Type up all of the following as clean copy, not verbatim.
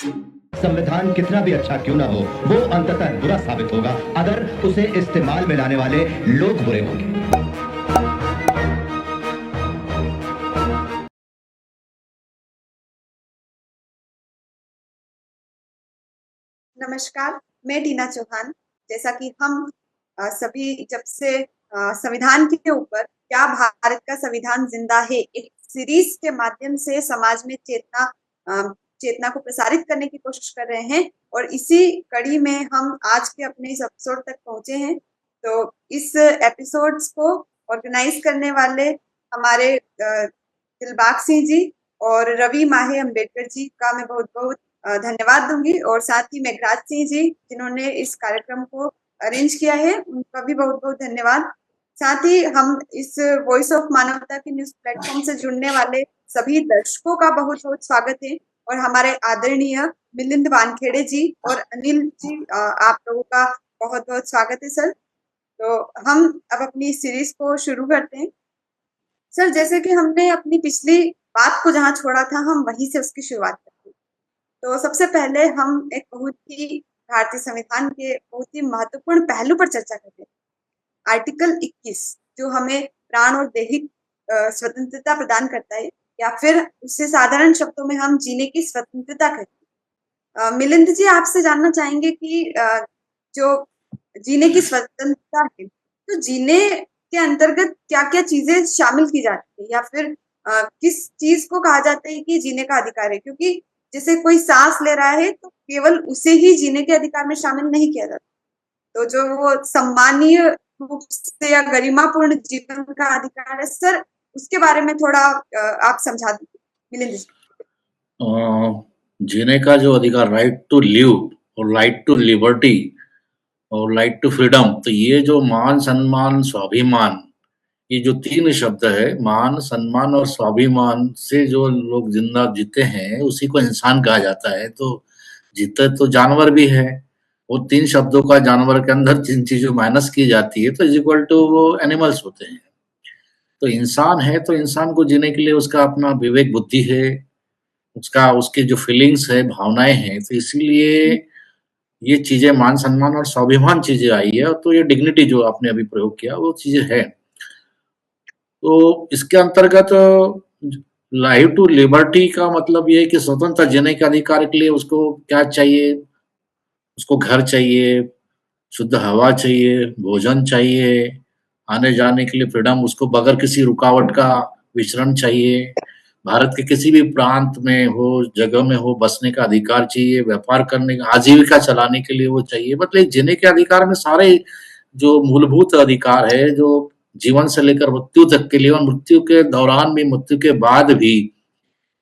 संविधान कितना भी अच्छा क्यों ना हो, वो अंततः बुरा साबित होगा अगर उसे इस्तेमाल में लाने वाले लोग बुरे होंगे। नमस्कार, मैं टीना चौहान। जैसा कि हम सभी जब से संविधान के ऊपर क्या भारत का संविधान जिंदा है एक सीरीज के माध्यम से समाज में चेतना को प्रसारित करने की कोशिश कर रहे हैं और इसी कड़ी में हम आज के अपने इस एपिसोड तक पहुंचे हैं। तो इस एपिसोड्स को ऑर्गेनाइज करने वाले हमारे दिलबाग सिंह जी और रवि माहे अम्बेडकर जी का मैं बहुत बहुत धन्यवाद दूंगी और साथ ही मेघराज सिंह जी जिन्होंने इस कार्यक्रम को अरेंज किया है उनका भी बहुत बहुत धन्यवाद। साथ ही हम इस वॉइस ऑफ मानवता की न्यूज प्लेटफॉर्म से जुड़ने वाले सभी दर्शकों का बहुत बहुत स्वागत है और हमारे आदरणीय मिलिंद वानखेड़े जी और अनिल जी आप लोगों का बहुत बहुत स्वागत है सर। तो हम अब अपनी सीरीज को शुरू करते हैं। सर जैसे कि हमने अपनी पिछली बात को जहाँ छोड़ा था हम वहीं से उसकी शुरुआत करते हैं। तो सबसे पहले हम एक बहुत ही भारतीय संविधान के बहुत ही महत्वपूर्ण पहलू पर चर्चा करते हैं। आर्टिकल 21 जो हमें प्राण और दैहिक स्वतंत्रता प्रदान करता है या फिर उससे साधारण शब्दों में हम जीने की स्वतंत्रता कहते हैं। मिलिंद जी आपसे जानना चाहेंगे कि जो जीने की स्वतंत्रता है तो जीने के अंतर्गत क्या क्या चीजें शामिल की जाती है या फिर किस चीज को कहा जाता है कि जीने का अधिकार है, क्योंकि जैसे कोई सांस ले रहा है तो केवल उसे ही जीने के अधिकार में शामिल नहीं किया जाता। तो जो वो सम्मानीय रूप से या गरिमापूर्ण जीवन का अधिकार है सर उसके बारे में थोड़ा आप समझा दीजिए मिलिंद जी। जीने का जो अधिकार, राइट टू लिव और राइट टू लिबर्टी और राइट टू फ्रीडम, तो ये जो मान सम्मान स्वाभिमान, ये जो 3 शब्द है, मान सम्मान और स्वाभिमान से जो लोग जिंदा जीते हैं उसी को इंसान कहा जाता है। तो जीते तो जानवर भी है, वो 3 शब्दों का जानवर के अंदर जिन चीजों माइनस की जाती है तो इज इक्वल टू वो एनिमल्स होते हैं। तो इंसान है तो इंसान को जीने के लिए उसका अपना विवेक बुद्धि है, उसका उसकी जो फीलिंग्स है, भावनाएं हैं, तो इसीलिए ये चीजें मान सम्मान और स्वाभिमान चीजें आई है। तो ये डिग्निटी जो आपने अभी प्रयोग किया वो चीजें है। तो इसके अंतर्गत राइट टू लिबर्टी का मतलब ये है कि स्वतंत्र जीने के अधिकार के लिए उसको क्या चाहिए, उसको घर चाहिए, शुद्ध हवा चाहिए, भोजन चाहिए, आने जाने के लिए फ्रीडम, उसको बगैर किसी रुकावट का विचरण चाहिए, भारत के किसी भी प्रांत में हो, जगह में हो, बसने का अधिकार चाहिए, व्यापार करने का, आजीविका चलाने के लिए वो चाहिए। मतलब जीने के अधिकार में सारे जो मूलभूत अधिकार है जो जीवन से लेकर मृत्यु तक के लिए और मृत्यु के दौरान भी, मृत्यु के बाद भी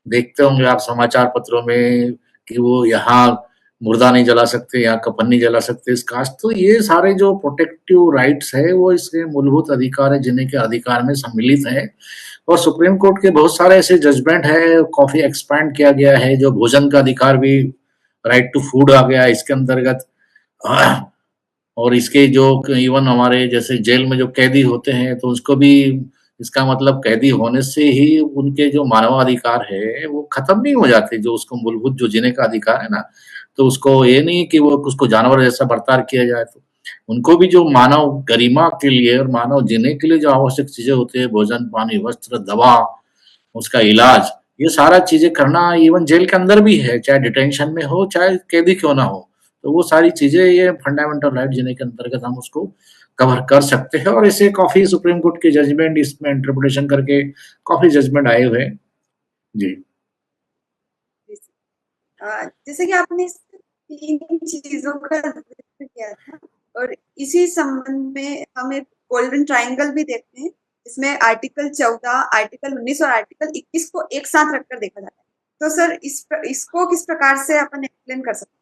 देखते होंगे आप समाचार पत्रों में कि वो यहाँ मुर्दा नहीं जला सकते, यहाँ कफन नहीं जला सकते इस कास्ट। तो ये सारे जो प्रोटेक्टिव राइट्स है वो इसके मूलभूत अधिकार है, जिन्हें के अधिकार में सम्मिलित है। और सुप्रीम कोर्ट के बहुत सारे ऐसे जजमेंट है, काफी एक्सपैंड किया गया है, जो भोजन का अधिकार भी, राइट टू फूड आ गया इसके अंतर्गत। और इसके जो इवन हमारे जैसे जेल में जो कैदी होते हैं तो उसको भी, इसका मतलब कैदी होने से ही उनके जो मानवाधिकार है वो खत्म नहीं हो जाते, जो उसको मूलभूत जो जीने का अधिकार है ना, तो उसको ये नहीं कि वो उसको जानवर जैसा बर्ताव किया जाए। तो उनको भी जो मानव गरिमा के लिए और मानव जीने के लिए जो आवश्यक चीजें होती है, भोजन, पानी, वस्त्र, दवा, उसका इलाज, ये सारा चीजें करना इवन जेल के अंदर भी है, चाहे डिटेंशन में हो चाहे कैदी क्यों ना हो। तो वो सारी चीजें ये फंडामेंटल राइट जीने के अंतर्गत हम उसको कवर कर सकते हैं। और ऐसे काफी सुप्रीम कोर्ट के जजमेंट इसमें इंटरप्रिटेशन करके काफी जजमेंट आए हुए हैं जी। जैसे कि आपने इस 3 चीजों का जिक्र किया था और इसी संबंध में हम एक गोल्डन ट्रायंगल भी देखते हैं जिसमें आर्टिकल 14, आर्टिकल 19 और आर्टिकल 21 को एक साथ रखकर देखा जाता है। तो सर इसको किस प्रकार से अपन एक्सप्लेन कर सकते हैं?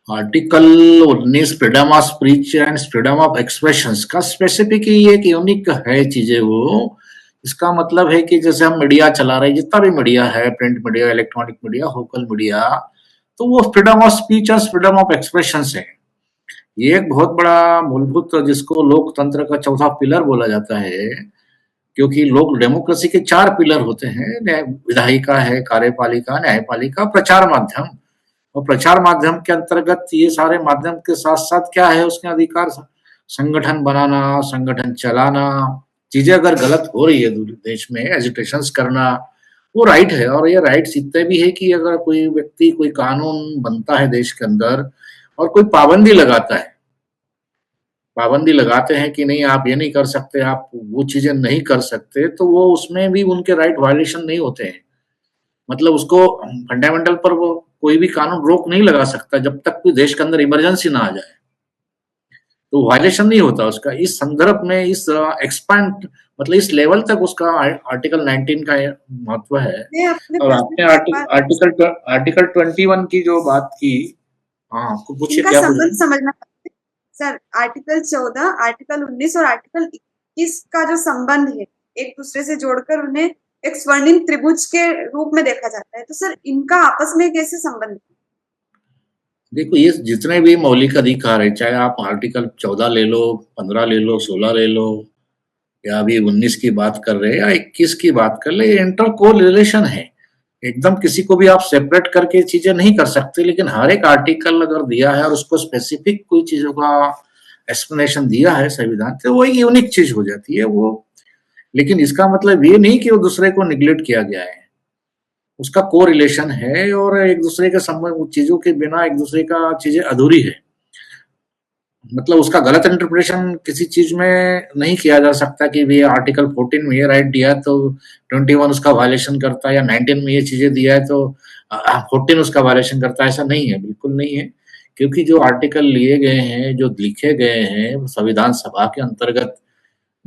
Article 19 freedom of speech and freedom of expression का स्पेसिफिक ये एक यूनिक है चीजें वो। इसका मतलब है कि जैसे हम मीडिया चला रहे हैं, जितना भी मीडिया है, print media, electronic media, local media, तो वो फ्रीडम ऑफ स्पीच और फ्रीडम ऑफ एक्सप्रेशन है। ये एक बहुत बड़ा मूलभूत जिसको लोकतंत्र का चौथा पिलर बोला जाता है क्योंकि लोग डेमोक्रेसी के 4 पिलर होते हैं, विधायिका है, कार्यपालिका, न्यायपालिका, प्रचार माध्यम। और प्रचार माध्यम के अंतर्गत ये सारे माध्यम के साथ-साथ क्या है उसके अधिकार, संगठन बनाना, संगठन चलाना, चीजें अगर गलत हो रही है देश में, एजिटेशंस करना, वो राइट है। और ये राइट्स इतने भी है कि अगर कोई व्यक्ति कोई कानून बनता है देश के अंदर और कोई पाबंदी लगाता है, पाबंदी लगाते हैं कि नहीं आप ये नहीं कर सकते, आप वो चीजें नहीं कर सकते, तो वो उसमें भी उनके राइट वायलेशन नहीं होते हैं। मतलब उसको फंडामेंटल पर वो कोई भी कानून रोक नहीं लगा सकता जब तक कोई देश के अंदर इमरजेंसी ना आ जाए, तो वायलेशन नहीं होता उसका। इस संदर्भ में इस एक्सपैंड मतलब इस लेवल तक उसका आर्टिकल 19 का महत्व है। मैं अपने और प्रश्न आपने को एक बार आर्टिकल 21 की जो बात की, हाँ पूछिए इनका क्या पूछ संबंध समझना चाहते हैं। सर, आर्टिकल 14, आर्टिकल 19 और आर्टिकल 21 का जो संबंध है, एक दूसरे से जोड़कर उन्हें एक स्वर्णिम त्रिभुज के रूप में देखा जाता है। तो सर, इनका आपस में कैसे संबंध है? देखो, ये जितने भी मौलिक अधिकार है, चाहे आप आर्टिकल 14 ले लो, 15 ले लो, 16 ले लो, या अभी 19 की बात कर रहे हैं या 21 की बात कर ले, ये इंटर कोरिलेशन है। एकदम किसी को भी आप सेपरेट करके चीजें नहीं कर सकते, लेकिन हर एक आर्टिकल अगर दिया है और उसको स्पेसिफिक कोई चीजों का एक्सप्लेनेशन दिया है संविधान, तो वो एक यूनिक चीज हो जाती है वो। लेकिन इसका मतलब ये नहीं कि वो दूसरे को निगलेक्ट किया गया है, उसका कोरिलेशन है और एक दूसरे के संबंध, चीजों के बिना एक दूसरे का चीजें अधूरी है। मतलब उसका गलत इंटरप्रिटेशन किसी चीज में नहीं किया जा सकता कि ये आर्टिकल 14 में ये राइट दिया है तो 21 उसका वायलेशन करता है, या 19 में ये चीजें दिया है तो 14 उसका वायलेशन करता है। ऐसा नहीं है, बिल्कुल नहीं है। क्योंकि जो आर्टिकल लिए गए हैं, जो लिखे गए हैं संविधान सभा के अंतर्गत,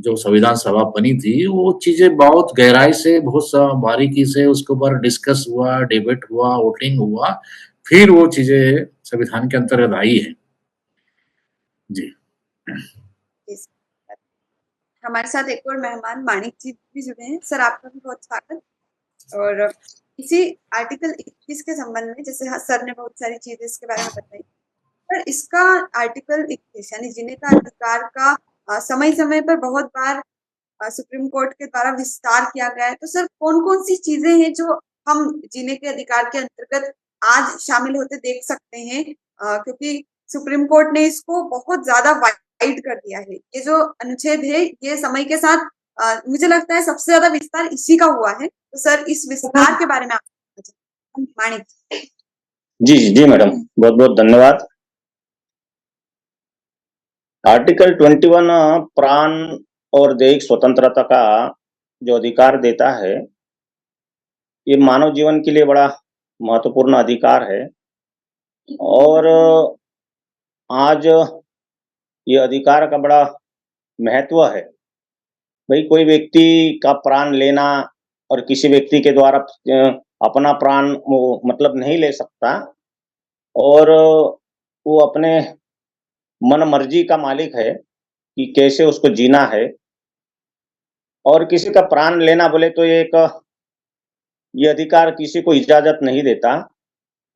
जो संविधान सभा बनी थी, वो चीजें बहुत गहराई से, बहुत बारीकी से उसके ऊपर डिस्कस हुआ, डिबेट हुआ, वोटिंग हुआ, फिर वो चीजें संविधान के अंतर्गत आई है। जी। जी सर। हमारे साथ एक और मेहमान माणिक जी भी जुड़े हैं। सर, आपका भी बहुत स्वागत। और इसी आर्टिकल 21 के संबंध में, जैसे सर ने बहुत सारी चीजें इसके बारे में बताई, पर इसका आर्टिकल 21 यानी जीने का अधिकार का समय समय पर बहुत बार सुप्रीम कोर्ट के द्वारा विस्तार किया गया है। तो सर, कौन कौन सी चीजें हैं जो हम जीने के अधिकार के अंतर्गत आज शामिल होते देख सकते हैं? क्योंकि सुप्रीम कोर्ट ने इसको बहुत ज्यादा वाइड कर दिया है। ये जो अनुच्छेद है, ये समय के साथ मुझे लगता है सबसे ज्यादा विस्तार इसी का हुआ है। तो सर, इस विस्तार के बारे में आप माणिक। जी जी जी मैडम, बहुत बहुत धन्यवाद। आर्टिकल 21 प्राण और दैहिक स्वतंत्रता का जो अधिकार देता है, ये मानव जीवन के लिए बड़ा महत्वपूर्ण अधिकार है। और आज ये अधिकार का बड़ा महत्व है। भाई, कोई व्यक्ति का प्राण लेना और किसी व्यक्ति के द्वारा अपना प्राण वो मतलब नहीं ले सकता, और वो अपने मन मर्जी का मालिक है कि कैसे उसको जीना है। और किसी का प्राण लेना बोले तो ये अधिकार किसी को इजाजत नहीं देता।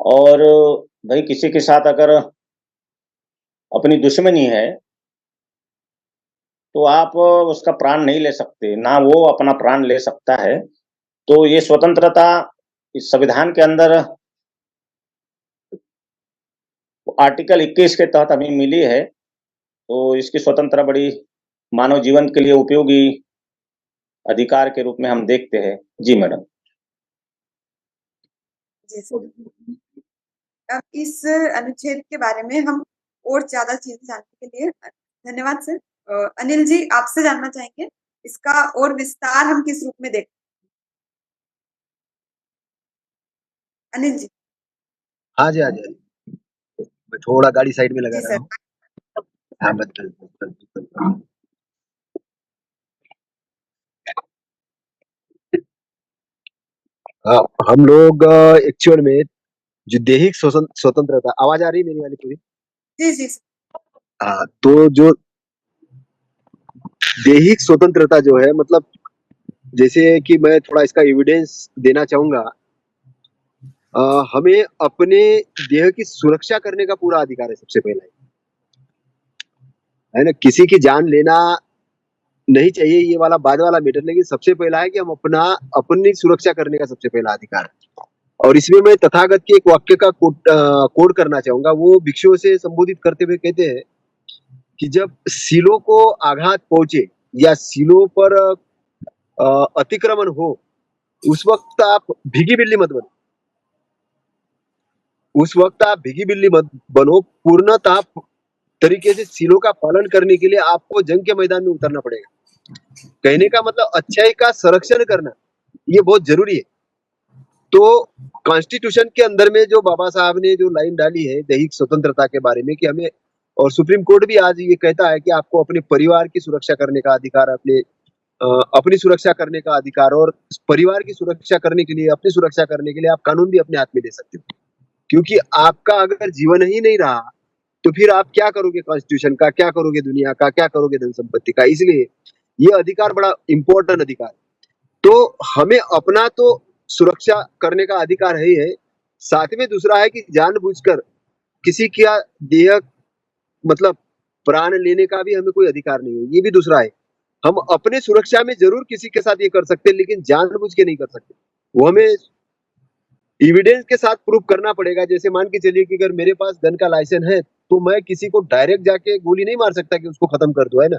और भाई, किसी के साथ अगर अपनी दुश्मनी है तो आप उसका प्राण नहीं ले सकते, ना वो अपना प्राण ले सकता है। तो ये स्वतंत्रता इस संविधान के अंदर आर्टिकल 21 के तहत हमें मिली है। तो इसकी स्वतंत्रता बड़ी मानव जीवन के लिए उपयोगी अधिकार के रूप में हम देखते हैं। जी मैडम। जी सर। अब इस अनुच्छेद के बारे में हम और ज्यादा चीजें जानने के लिए धन्यवाद सर। अनिल जी, आपसे जानना चाहेंगे इसका और विस्तार हम किस रूप में देखते हैं? अनिल जी। हाँ जी, हाँ जी, हाँ जी। मैं थोड़ा गाड़ी साइड में लगा जी रहा सर। हूँ। हाँ, बदल। हाँ, हम लोग एक्चुअल में जो दैहिक स्वतंत्रता, आवाज आ रही है मेरी वाली पूरी? जी जी सर। हाँ, तो जो दैहिक स्वतंत्रता जो है, मतलब जैसे कि मैं थोड़ा इसका एविडेंस देना चाहूंगा। हमें अपने देह की सुरक्षा करने का पूरा अधिकार है, सबसे पहला है ना। किसी की जान लेना नहीं चाहिए, ये वाला बाद वाला मैटर, लेकिन सबसे पहला है कि हम अपनी सुरक्षा करने का सबसे पहला अधिकार है। और इसमें मैं तथागत के एक वाक्य का कोड करना चाहूंगा। वो भिक्षुओं से संबोधित करते हुए कहते हैं कि जब सीलों को आघात पहुंचे या सीलों पर अतिक्रमण हो, उस वक्त आप भीगी बिल्ली मत बनो। उस वक्त आप भीगी बिल्ली मत बनो। पूर्णतः तरीके से सीलों का पालन करने के लिए आपको जंग के मैदान में उतरना पड़ेगा। कहने का मतलब अच्छाई का संरक्षण करना ये बहुत जरूरी है। तो कॉन्स्टिट्यूशन के अंदर में जो बाबा साहब ने जो लाइन डाली है दैहिक स्वतंत्रता के बारे में कि हमें, और सुप्रीम कोर्ट भी आज ये कहता है कि आपको अपने परिवार की सुरक्षा करने का अधिकार, अपनी सुरक्षा करने का अधिकार, और परिवार की सुरक्षा करने के लिए, अपनी सुरक्षा करने के लिए आप कानून भी अपने हाथ में ले सकते हो। क्योंकि आपका अगर जीवन ही नहीं रहा तो फिर आप क्या करोगे कॉन्स्टिट्यूशन का, क्या करोगे दुनिया का, क्या करोगे धन संपत्ति का। इसलिए ये अधिकार बड़ा इंपॉर्टेंट अधिकार। तो हमें अपना तो सुरक्षा करने का अधिकार है ही है, साथ में दूसरा है कि जानबूझकर किसी का देह मतलब प्राण लेने का भी हमें कोई अधिकार नहीं है। ये भी दूसरा है। हम अपने सुरक्षा में जरूर किसी के साथ ये कर सकते हैं, लेकिन जानबूझ के नहीं कर सकते। वो हमें एविडेंस के साथ प्रूव करना पड़ेगा। जैसे मान के चलिए कि अगर मेरे पास गन का लाइसेंस है तो मैं किसी को डायरेक्ट जाके गोली नहीं मार सकता कि उसको खत्म कर दो, है ना।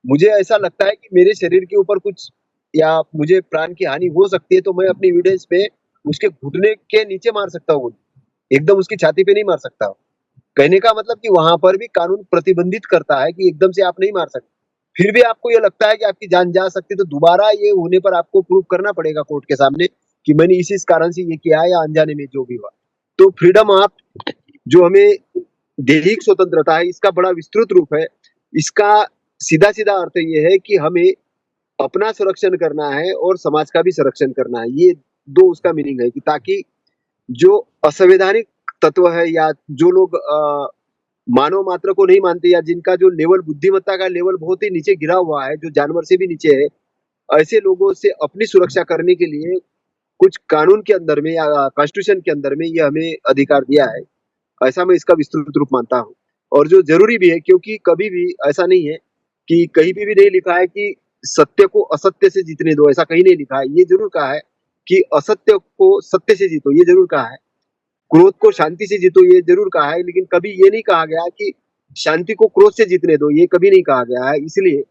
मुझे ऐसा लगता है कि मेरे शरीर के ऊपर कुछ या मुझे प्राण की हानि हो सकती है तो मैं अपनी एविडेंस पे उसके घुटने के नीचे मार सकता हूँ गोली, एकदम उसकी छाती पे नहीं मार सकता हूँ। कहने का मतलब कि वहां पर भी कानून प्रतिबंधित करता है कि एकदम से आप नहीं मार सकते। फिर भी आपको ये लगता है कि आपकी जान जा सकती है तो दोबारा ये होने पर आपको प्रूव करना पड़ेगा कोर्ट के सामने कि मैंने इस कारण से ये किया है या अनजाने में जो भी हुआ। तो फ्रीडम ऑफ जो हमें दैहिक स्वतंत्रता है इसका बड़ा विस्तृत रूप है। इसका सीधा सीधा अर्थ ये है कि हमें अपना संरक्षण करना है और समाज का भी संरक्षण करना है। ये दो उसका मीनिंग है कि ताकि जो असंवैधानिक तत्व है या जो लोग मानव मात्र को नहीं मानते या जिनका जो लेवल बुद्धिमत्ता का लेवल बहुत ही नीचे गिरा हुआ है, जो जानवर से भी नीचे है, ऐसे लोगों से अपनी सुरक्षा करने के लिए कुछ कानून के अंदर में या कॉन्स्टिट्यूशन के अंदर में ये हमें अधिकार दिया है। ऐसा मैं इसका विस्तृत रूप मानता हूँ और जो जरूरी भी है, क्योंकि कभी भी ऐसा नहीं है कि कहीं पे भी नहीं लिखा है कि सत्य को असत्य से जीतने दो, ऐसा कहीं नहीं लिखा है। ये जरूर कहा है कि असत्य को सत्य से जीतो, ये जरूर कहा है। क्रोध को शांति से जीतो, ये जरूर कहा है, लेकिन कभी ये नहीं कहा गया कि शांति को क्रोध से जीतने दो, ये कभी नहीं कहा गया है। इसलिए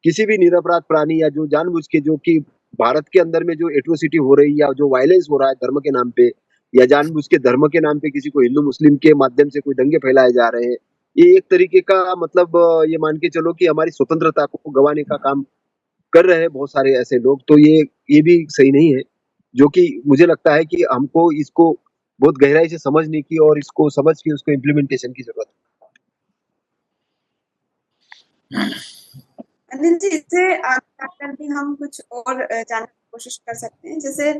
किसी भी निरपराध प्राणी या जो जानबूझ के, जो कि भारत के अंदर में जो एट्रोसिटी हो रही है या जो वायलेंस हो रहा है धर्म के नाम पे, या जानबूझ के धर्म के नाम पे किसी को हिंदू मुस्लिम के माध्यम से कोई दंगे फैलाए जा रहे हैं, ये एक तरीके का मतलब ये मान के चलो कि हमारी स्वतंत्रता को गंवाने का काम कर रहे हैं बहुत सारे ऐसे लोग। तो ये भी सही नहीं है, जो कि मुझे लगता है कि हमको इसको बहुत गहराई से समझने की और इसको समझ के उसको इम्प्लीमेंटेशन की जरूरत है। अनिल जी, इससे आगे जाकर भी हम कुछ और जानने की कोशिश कर सकते हैं। जैसे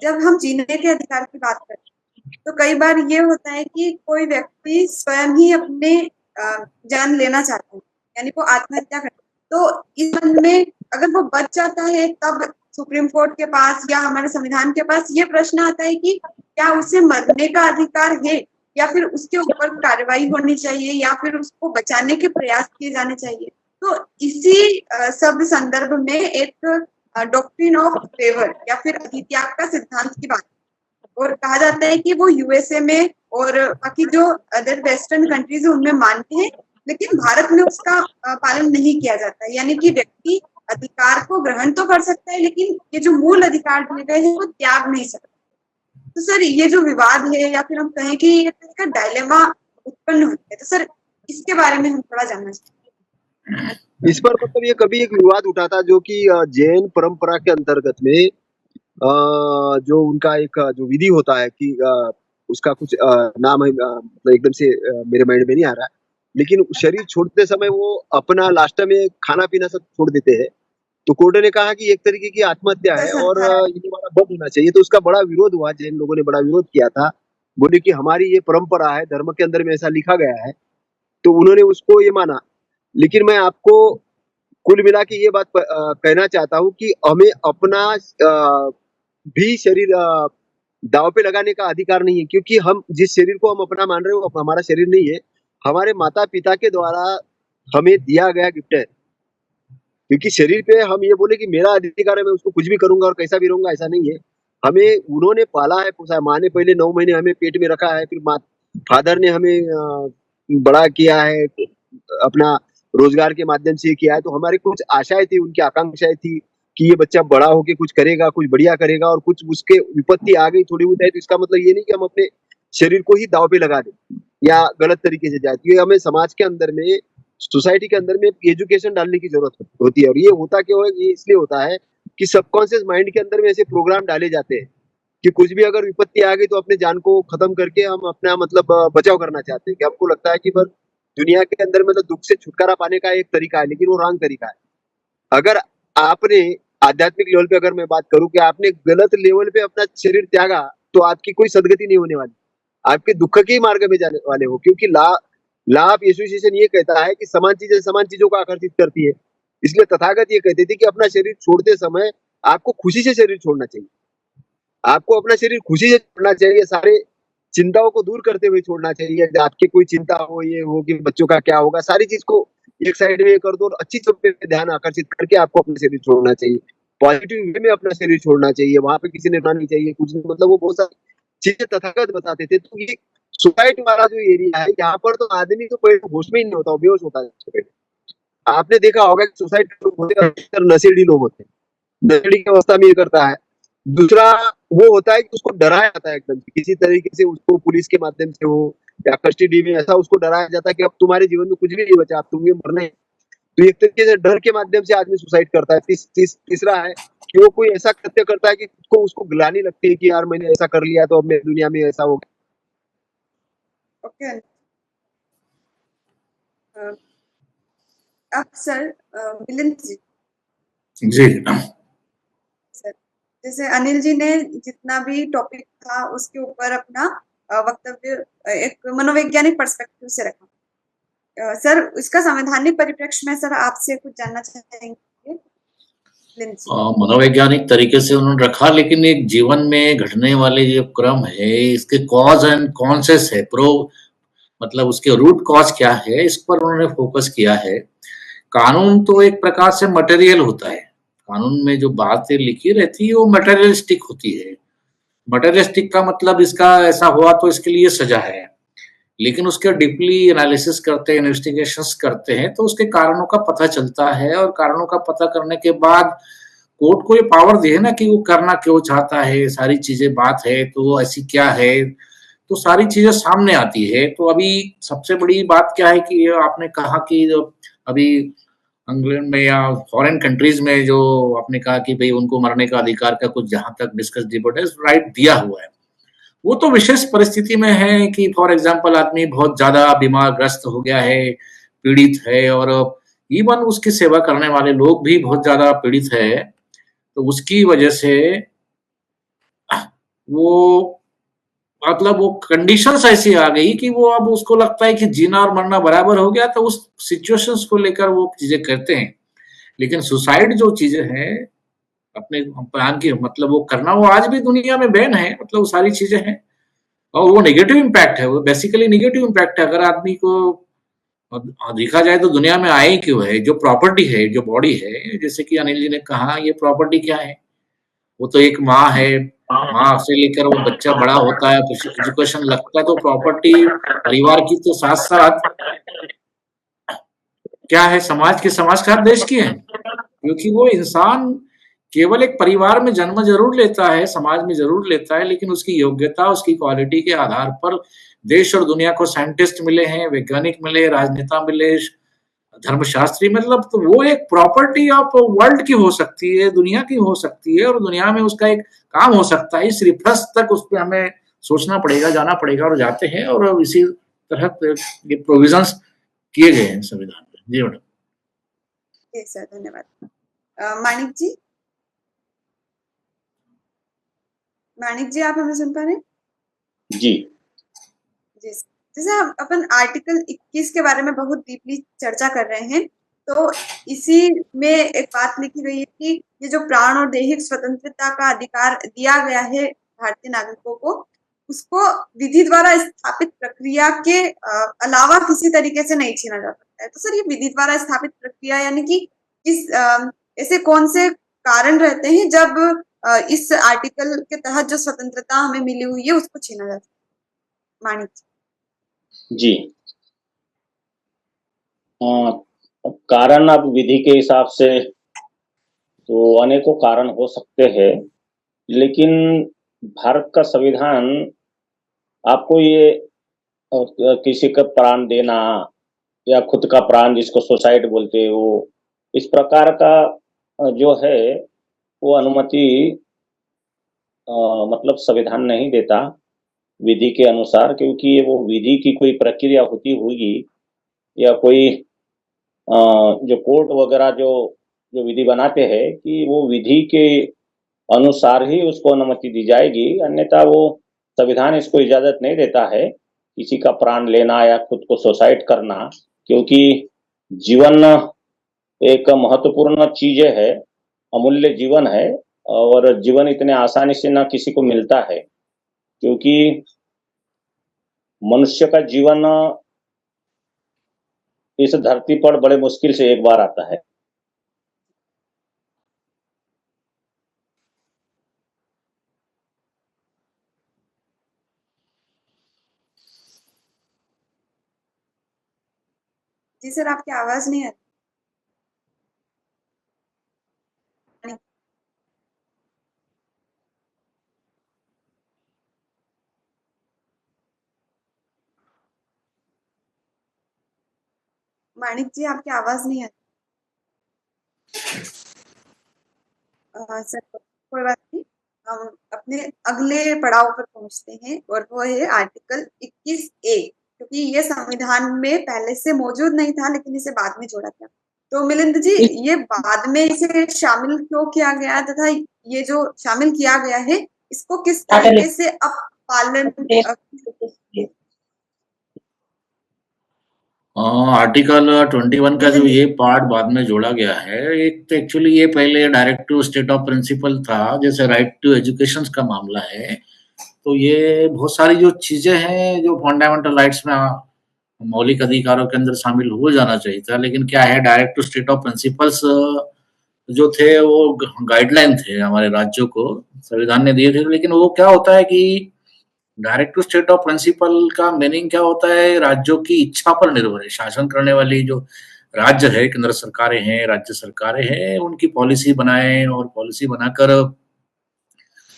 जब हम जीने के अधिकार की बात करते हैं तो कई बार ये होता है कि कोई व्यक्ति स्वयं ही अपने जान लेना चाहता है, यानी वो आत्महत्या करता है। तो इस संबंध में अगर वो बच जाता है तब सुप्रीम कोर्ट के पास या हमारे संविधान के पास ये प्रश्न आता है कि क्या उसे मरने का अधिकार है या फिर उसके ऊपर कार्रवाई होनी चाहिए या फिर उसको बचाने के प्रयास किए जाने चाहिए। तो इसी सब संदर्भ में एक डॉक्ट्रिन ऑफ फेवर या फिर अधित्याग का सिद्धांत की बात, और कहा जाता है कि वो यूएसए में और बाकी जो अदर वेस्टर्न कंट्रीज है उनमें मानते हैं, लेकिन भारत में उसका पालन नहीं किया जाता है। यानी कि व्यक्ति अधिकार को ग्रहण तो कर सकता है लेकिन ये जो मूल अधिकार दिए गए हैं वो त्याग नहीं सकता। तो सर ये जो विवाद है या फिर हम कहें कि इसका डायलेमा उत्पन्न होता है, तो सर इसके बारे में हम थोड़ा जानना चाहते हैं। इस पर मतलब ये कभी एक विवाद उठा था जो कि जैन परंपरा के अंतर्गत में जो उनका एक जो विधि होता है कि उसका कुछ नाम है, मतलब एकदम से मेरे माइंड में नहीं आ रहा, लेकिन शरीर छोड़ते समय वो अपना लास्ट में खाना पीना सब छोड़ देते हैं। तो कोर्ट ने कहा कि एक तरीके की आत्महत्या है और ये हमारा बंद होना चाहिए। तो उसका बड़ा विरोध हुआ, जैन लोगों ने बड़ा विरोध किया था, बोले कि हमारी ये परंपरा है, धर्म के अंदर में ऐसा लिखा गया है। तो उन्होंने उसको ये माना। लेकिन मैं आपको कुल मिला के ये बात कहना चाहता हूँ कि हमें अपना भी शरीर दांव पे लगाने का अधिकार नहीं है, क्योंकि हम जिस शरीर को हम अपना मान रहे हो वो हमारा शरीर नहीं है, हमारे माता पिता के द्वारा हमें दिया गया गिफ्ट है। क्योंकि शरीर पे हम ये बोले कि मेरा अधिकार है, मैं उसको कुछ भी करूंगा और कैसा भी रहूंगा, ऐसा नहीं है। हमें उन्होंने पाला है, पोसा है। माँ ने पहले 9 महीने हमें पेट में रखा है, फिर फादर ने हमें बड़ा किया है, अपना रोजगार के माध्यम से किया है। तो हमारी कुछ आशाएं थी, उनकी आकांक्षाएं थी कि ये बच्चा बड़ा होके कुछ करेगा, कुछ बढ़िया करेगा, और कुछ उसके विपत्ति आ गई थोड़ी बहुत है, तो इसका मतलब ये नहीं कि हम अपने शरीर को ही दाव पे लगा दें या गलत तरीके से जाए। तो ये हमें समाज के अंदर में, सोसाइटी के अंदर में एजुकेशन डालने की जरूरत होती है। और ये होता क्यों है? ये इसलिए होता है कि सबकॉन्शियस माइंड के अंदर में ऐसे प्रोग्राम डाले जाते हैं कि कुछ भी अगर विपत्ति आ गई तो अपने जान को खत्म करके हम अपना मतलब बचाव करना चाहते हैं। कि हमको लगता है कि बस दुनिया के अंदर मतलब दुख से छुटकारा पाने का एक तरीका है, लेकिन वो रॉन्ग तरीका है। अगर आपने आध्यात्मिक लेवल पे अगर मैं बात करूं कि आपने गलत लेवल पे अपना शरीर त्यागा, तो आपकी कोई सदगति नहीं होने वाली, आपके दुख के ही मार्ग में जाने वाले हो। क्योंकि लाभ एसोसिएशन ये कहता है कि समान चीजें समान चीजों को आकर्षित करती है। इसलिए तथागत ये कहते थे कि अपना शरीर छोड़ते समय आपको खुशी से शरीर छोड़ना चाहिए, आपको अपना शरीर खुशी से छोड़ना चाहिए, सारे चिंताओं को दूर करते हुए छोड़ना चाहिए। आपकी कोई चिंता हो, ये हो कि बच्चों का क्या होगा, सारी चीज को एक साइड में कर दो और अच्छी चीजों पे ध्यान आकर्षित करके आपको अपना शरीर छोड़ना चाहिए। पॉजिटिव वे में अपना शरीर छोड़ना चाहिए, वहां पे किसी ने रहना नहीं चाहिए, कुछ नहीं, मतलब वो बहुत सारी चीजें तथागत बताते थे। तो ये सुसाइड वाला जो एरिया है, यहाँ पर तो आदमी तो पहले होश में ही नहीं होता, बेहोश होता है सबसे पहले। आपने देखा होगा कि सुसाइड होते हैं अधिकतर नशेड़ी लोग होते हैं, नशेड़ी की अवस्था में ये करता है। दूसरा वो होता है कि उसको डराया जाता है एकदम से, किसी तरीके से उसको पुलिस के माध्यम से हो या कस्टडी में, ऐसा उसको डराया जाता है कि अब तुम्हारे जीवन में कुछ भी नहीं बचा, अब तुम्हें मरना है। तो एक तरीके से डर के माध्यम से आदमी सुसाइड करता है। तीसरा है कि वो कोई ऐसा कृत्य करता है कि उसको ग्लानि लगती है कि यार मैंने ऐसा कर लिया तो अब मेरी दुनिया में ऐसा हो गया। ओके। अब सर मिलिंद जी, जी सर जैसे अनिल जी ने जितना भी टॉपिक था उसके ऊपर अपना वक्तव्य एक मनोवैज्ञानिक पर्सपेक्टिव से रखा। सर इसका संवैधानिक परिप्रेक्ष्य में सर आपसे कुछ जानना चाहेंगे? मनोवैज्ञानिक तरीके से उन्होंने रखा, लेकिन एक जीवन में घटने वाले जो क्रम है, इसके कॉज एंड कॉन्सेस है, मतलब उसके रूट कॉज क्या है, इस पर उन्होंने फोकस किया है। कानून तो एक प्रकार से मटेरियल होता है, कानून में जो बातें लिखी रहती है वो मटेरियलिस्टिक होती है। मटेरियलिस्टिक का मतलब इसका ऐसा हुआ तो इसके लिए सजा है, लेकिन उसके डीपली एनालिसिस करते हैं, इन्वेस्टिगेशंस करते हैं, तो उसके कारणों का पता चलता है। और कारणों का पता करने के बाद कोर्ट को ये पावर दी है ना कि वो करना क्यों चाहता है, सारी चीजें बात है तो ऐसी क्या है, तो सारी चीजें सामने आती है। तो अभी सबसे बड़ी बात क्या है कि आपने कहा कि अभी इंग्लैंड में या फॉरेन कंट्रीज में जो आपने कहा कि भाई उनको मरने का अधिकार का कुछ जहां तक डिस्कस डिबेट है, राइट दिया हुआ है। वो तो विशेष परिस्थिति में है कि फॉर एग्जांपल आदमी बहुत ज्यादा बीमारग्रस्त हो गया है, पीड़ित है, और इवन उसकी सेवा करने वाले लोग भी बहुत ज्यादा पीड़ित है, तो उसकी वजह से वो मतलब वो कंडीशंस ऐसी आ गई कि वो अब उसको लगता है कि जीना और मरना बराबर हो गया, तो उस सिचुएशंस को लेकर वो चीजें करते हैं। लेकिन सुसाइड जो चीजें हैं अपने प्राण की, मतलब वो करना, वो आज भी दुनिया में बैन है, मतलब वो सारी चीजें हैं और वो नेगेटिव इम्पैक्ट है, वो बेसिकली नेगेटिव इम्पैक्ट है। अगर आदमी को देखा जाए तो दुनिया में आए क्यों है, जो प्रॉपर्टी है, जो बॉडी है, जैसे कि अनिल जी ने कहा, ये प्रॉपर्टी क्या है, वो तो एक माँ है, माँ से लेकर वो बच्चा बड़ा होता है, एजुकेशन लगता है, तो प्रॉपर्टी परिवार की तो साथ साथ क्या है, समाज के साथ देश की है। क्योंकि वो इंसान केवल एक परिवार में जन्म जरूर लेता है, समाज में जरूर लेता है, लेकिन उसकी योग्यता, उसकी क्वालिटी के आधार पर देश और दुनिया को साइंटिस्ट मिले हैं, वैज्ञानिक मिले, राजनेता मिले, धर्मशास्त्री, मतलब तो वो एक प्रॉपर्टी ऑफ वर्ल्ड की हो सकती है, दुनिया की हो सकती है, और दुनिया में उसका एक काम हो सकता है। इस रिफरेंस तक उस पर हमें सोचना पड़ेगा, जाना पड़ेगा, और जाते हैं, और इसी तरह ये प्रोविजंस किए गए हैं संविधान में। जी मैडम। जी सर, धन्यवाद। मानिक जी, मानिक जी, आप हमें सुन पा रहे हैं? जी जी, जैसे हम अपन आर्टिकल 21 के बारे में बहुत डीपली चर्चा कर रहे हैं, तो इसी में एक बात लिखी गई है कि ये जो प्राण और दैहिक स्वतंत्रता का अधिकार दिया गया है भारतीय नागरिकों को, उसको विधि द्वारा स्थापित प्रक्रिया के अलावा किसी तरीके से नहीं छीना जा सकता है। तो सर, ये विधि द्वारा स्थापित प्रक्रिया यानी कि ऐसे कौन से कारण रहते हैं जब इस आर्टिकल के तहत जो स्वतंत्रता हमें मिली हुई है उसको छीना जाता है? माणिक जी। अब कारण अब विधि के हिसाब से तो अनेकों कारण हो सकते हैं, लेकिन भारत का संविधान आपको ये किसी का प्राण देना या खुद का प्राण जिसको सुसाइड बोलते हैं वो इस प्रकार का जो है वो अनुमति मतलब संविधान नहीं देता विधि के अनुसार, क्योंकि ये वो विधि की कोई प्रक्रिया होती होगी या कोई जो कोर्ट वगैरह जो जो विधि बनाते हैं कि वो विधि के अनुसार ही उसको अनुमति दी जाएगी, अन्यथा वो संविधान इसको इजाजत नहीं देता है किसी का प्राण लेना या खुद को सुसाइड करना, क्योंकि जीवन एक महत्वपूर्ण चीज है, अमूल्य जीवन है और जीवन इतने आसानी से ना किसी को मिलता है, क्योंकि मनुष्य का जीवन इस धरती पर बड़े मुश्किल से एक बार आता है। जी सर, आपकी आवाज नहीं आ रही। माणिक जी, आपकी आवाज नहीं आ रही। सर कोई बात नहीं, हम अपने अगले पड़ाव पर पहुंचते हैं और वो है आर्टिकल 21A, क्योंकि ये संविधान में पहले से मौजूद नहीं था लेकिन इसे बाद में जोड़ा गया। तो मिलिंद जी, ये बाद में इसे शामिल क्यों किया गया तथा ये जो शामिल किया गया है इसको किस तरीके से अब पालन आर्टिकल 21 का जो ये पार्ट बाद में जोड़ा गया है, एक तो एक्चुअली ये पहले direct to state of principle था, जैसे राइट टू एजुकेशन का मामला है, तो ये बहुत सारी जो चीजें हैं जो फंडामेंटल राइट्स में मौलिक अधिकारों के अंदर शामिल हो जाना चाहिए था, लेकिन क्या है direct to state of principles जो थे वो गाइडलाइन थे हमारे राज्यों को संविधान ने दिए थे, लेकिन वो क्या होता है कि direct to state of principle का मीनिंग क्या होता है, राज्यों की इच्छा पर निर्भर है। शासन करने वाली जो राज्य है, केंद्र सरकारें हैं, राज्य सरकारें हैं, उनकी पॉलिसी बनाए और पॉलिसी बनाकर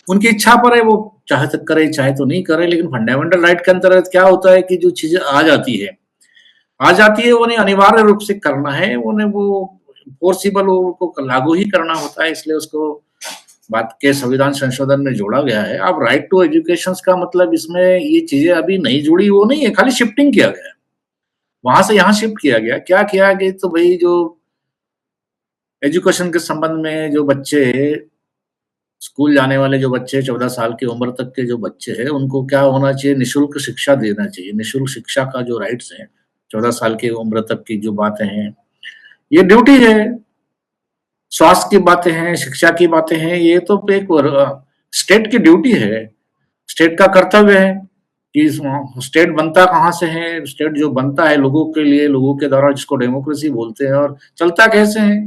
उनकी इच्छा पर है, वो चाहे तो करे चाहे तो नहीं करे, लेकिन फंडामेंटल राइट के अंतर्गत क्या होता है कि जो चीजें आ जाती है उन्हें अनिवार्य रूप से करना है, उन्हें वो फोर्सिबल उनको लागू ही करना होता है, इसलिए उसको बात के संविधान संशोधन में जोड़ा गया है। अब राइट टू एजुकेशन का मतलब इसमें ये चीजें अभी नहीं जुड़ी, वो नहीं है, खाली शिफ्टिंग किया गया, वहां से यहाँ शिफ्ट किया गया। क्या किया गया, तो भाई जो एजुकेशन के संबंध में जो बच्चे स्कूल जाने वाले जो बच्चे 14 साल की उम्र तक के जो बच्चे हैं उनको क्या होना चाहिए, निःशुल्क शिक्षा देना चाहिए। निःशुल्क शिक्षा का जो राइट्स है 14 साल की उम्र तक की जो बातें हैं, ये ड्यूटी है। स्वास्थ्य की बातें हैं, शिक्षा की बातें हैं, ये तो एक स्टेट की ड्यूटी है, स्टेट का कर्तव्य है कि स्टेट बनता कहाँ से है, स्टेट जो बनता है लोगों के लिए, लोगों के द्वारा, जिसको डेमोक्रेसी बोलते हैं, और चलता कैसे है।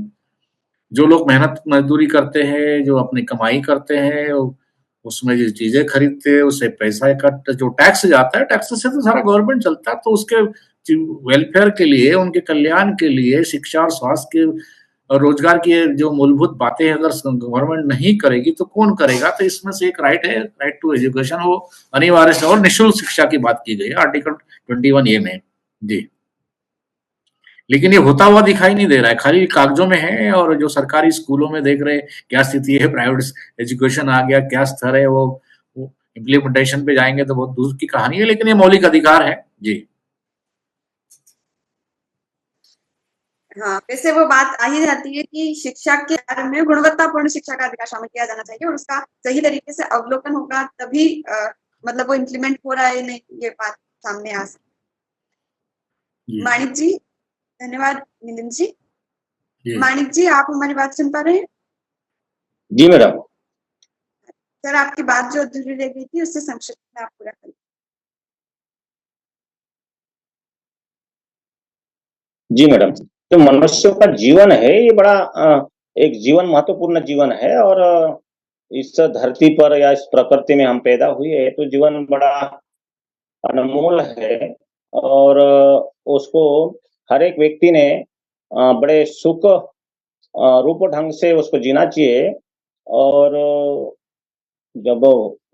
जो लोग मेहनत मजदूरी करते हैं, जो अपनी कमाई करते हैं, उसमें जो चीजें खरीदते हैं उससे पैसा इकट्ठा, जो टैक्स जाता है, टैक्स से तो सारा गवर्नमेंट चलता है, तो उसके वेलफेयर के लिए, उनके कल्याण के लिए, शिक्षा और स्वास्थ्य के और रोजगार की जो मूलभूत बातें अगर गवर्नमेंट नहीं करेगी तो कौन करेगा। तो इसमें से एक राइट है, राइट टू एजुकेशन, वो अनिवार्य से और निःशुल्क शिक्षा की बात की गई है आर्टिकल 21A में जी। लेकिन ये होता हुआ दिखाई नहीं दे रहा है, खाली कागजों में है। और जो सरकारी स्कूलों में देख रहे क्या स्थिति है, प्राइवेट एजुकेशन आ गया क्या स्तर है, वो इम्प्लीमेंटेशन पे जाएंगे तो बहुत दूर की कहानी है, लेकिन ये मौलिक अधिकार है जी। हाँ, वैसे वो बात आ ही जाती है कि शिक्षा के बारे में गुणवत्तापूर्ण शिक्षा का अधिकार शामिल किया जाना चाहिए और उसका सही तरीके से अवलोकन होगा तभी मतलब वो इम्प्लीमेंट हो रहा है नहीं, ये बात सामने आ सकती। माणिक जी धन्यवाद। मिलिंद जी, माणिक जी आप हमारी बात सुन पा रहे हैं? जी मैडम। सर आपकी बात जो अधूरी रह गई थी उससे संक्षिप्त में आप पूरा करें। जी मैडम। जो मनुष्यों का जीवन है ये बड़ा एक जीवन महत्वपूर्ण जीवन है और इस धरती पर या इस प्रकृति में हम पैदा हुए तो जीवन बड़ा अनमोल है और उसको हर एक व्यक्ति ने बड़े सुख रूप ढंग से उसको जीना चाहिए और जब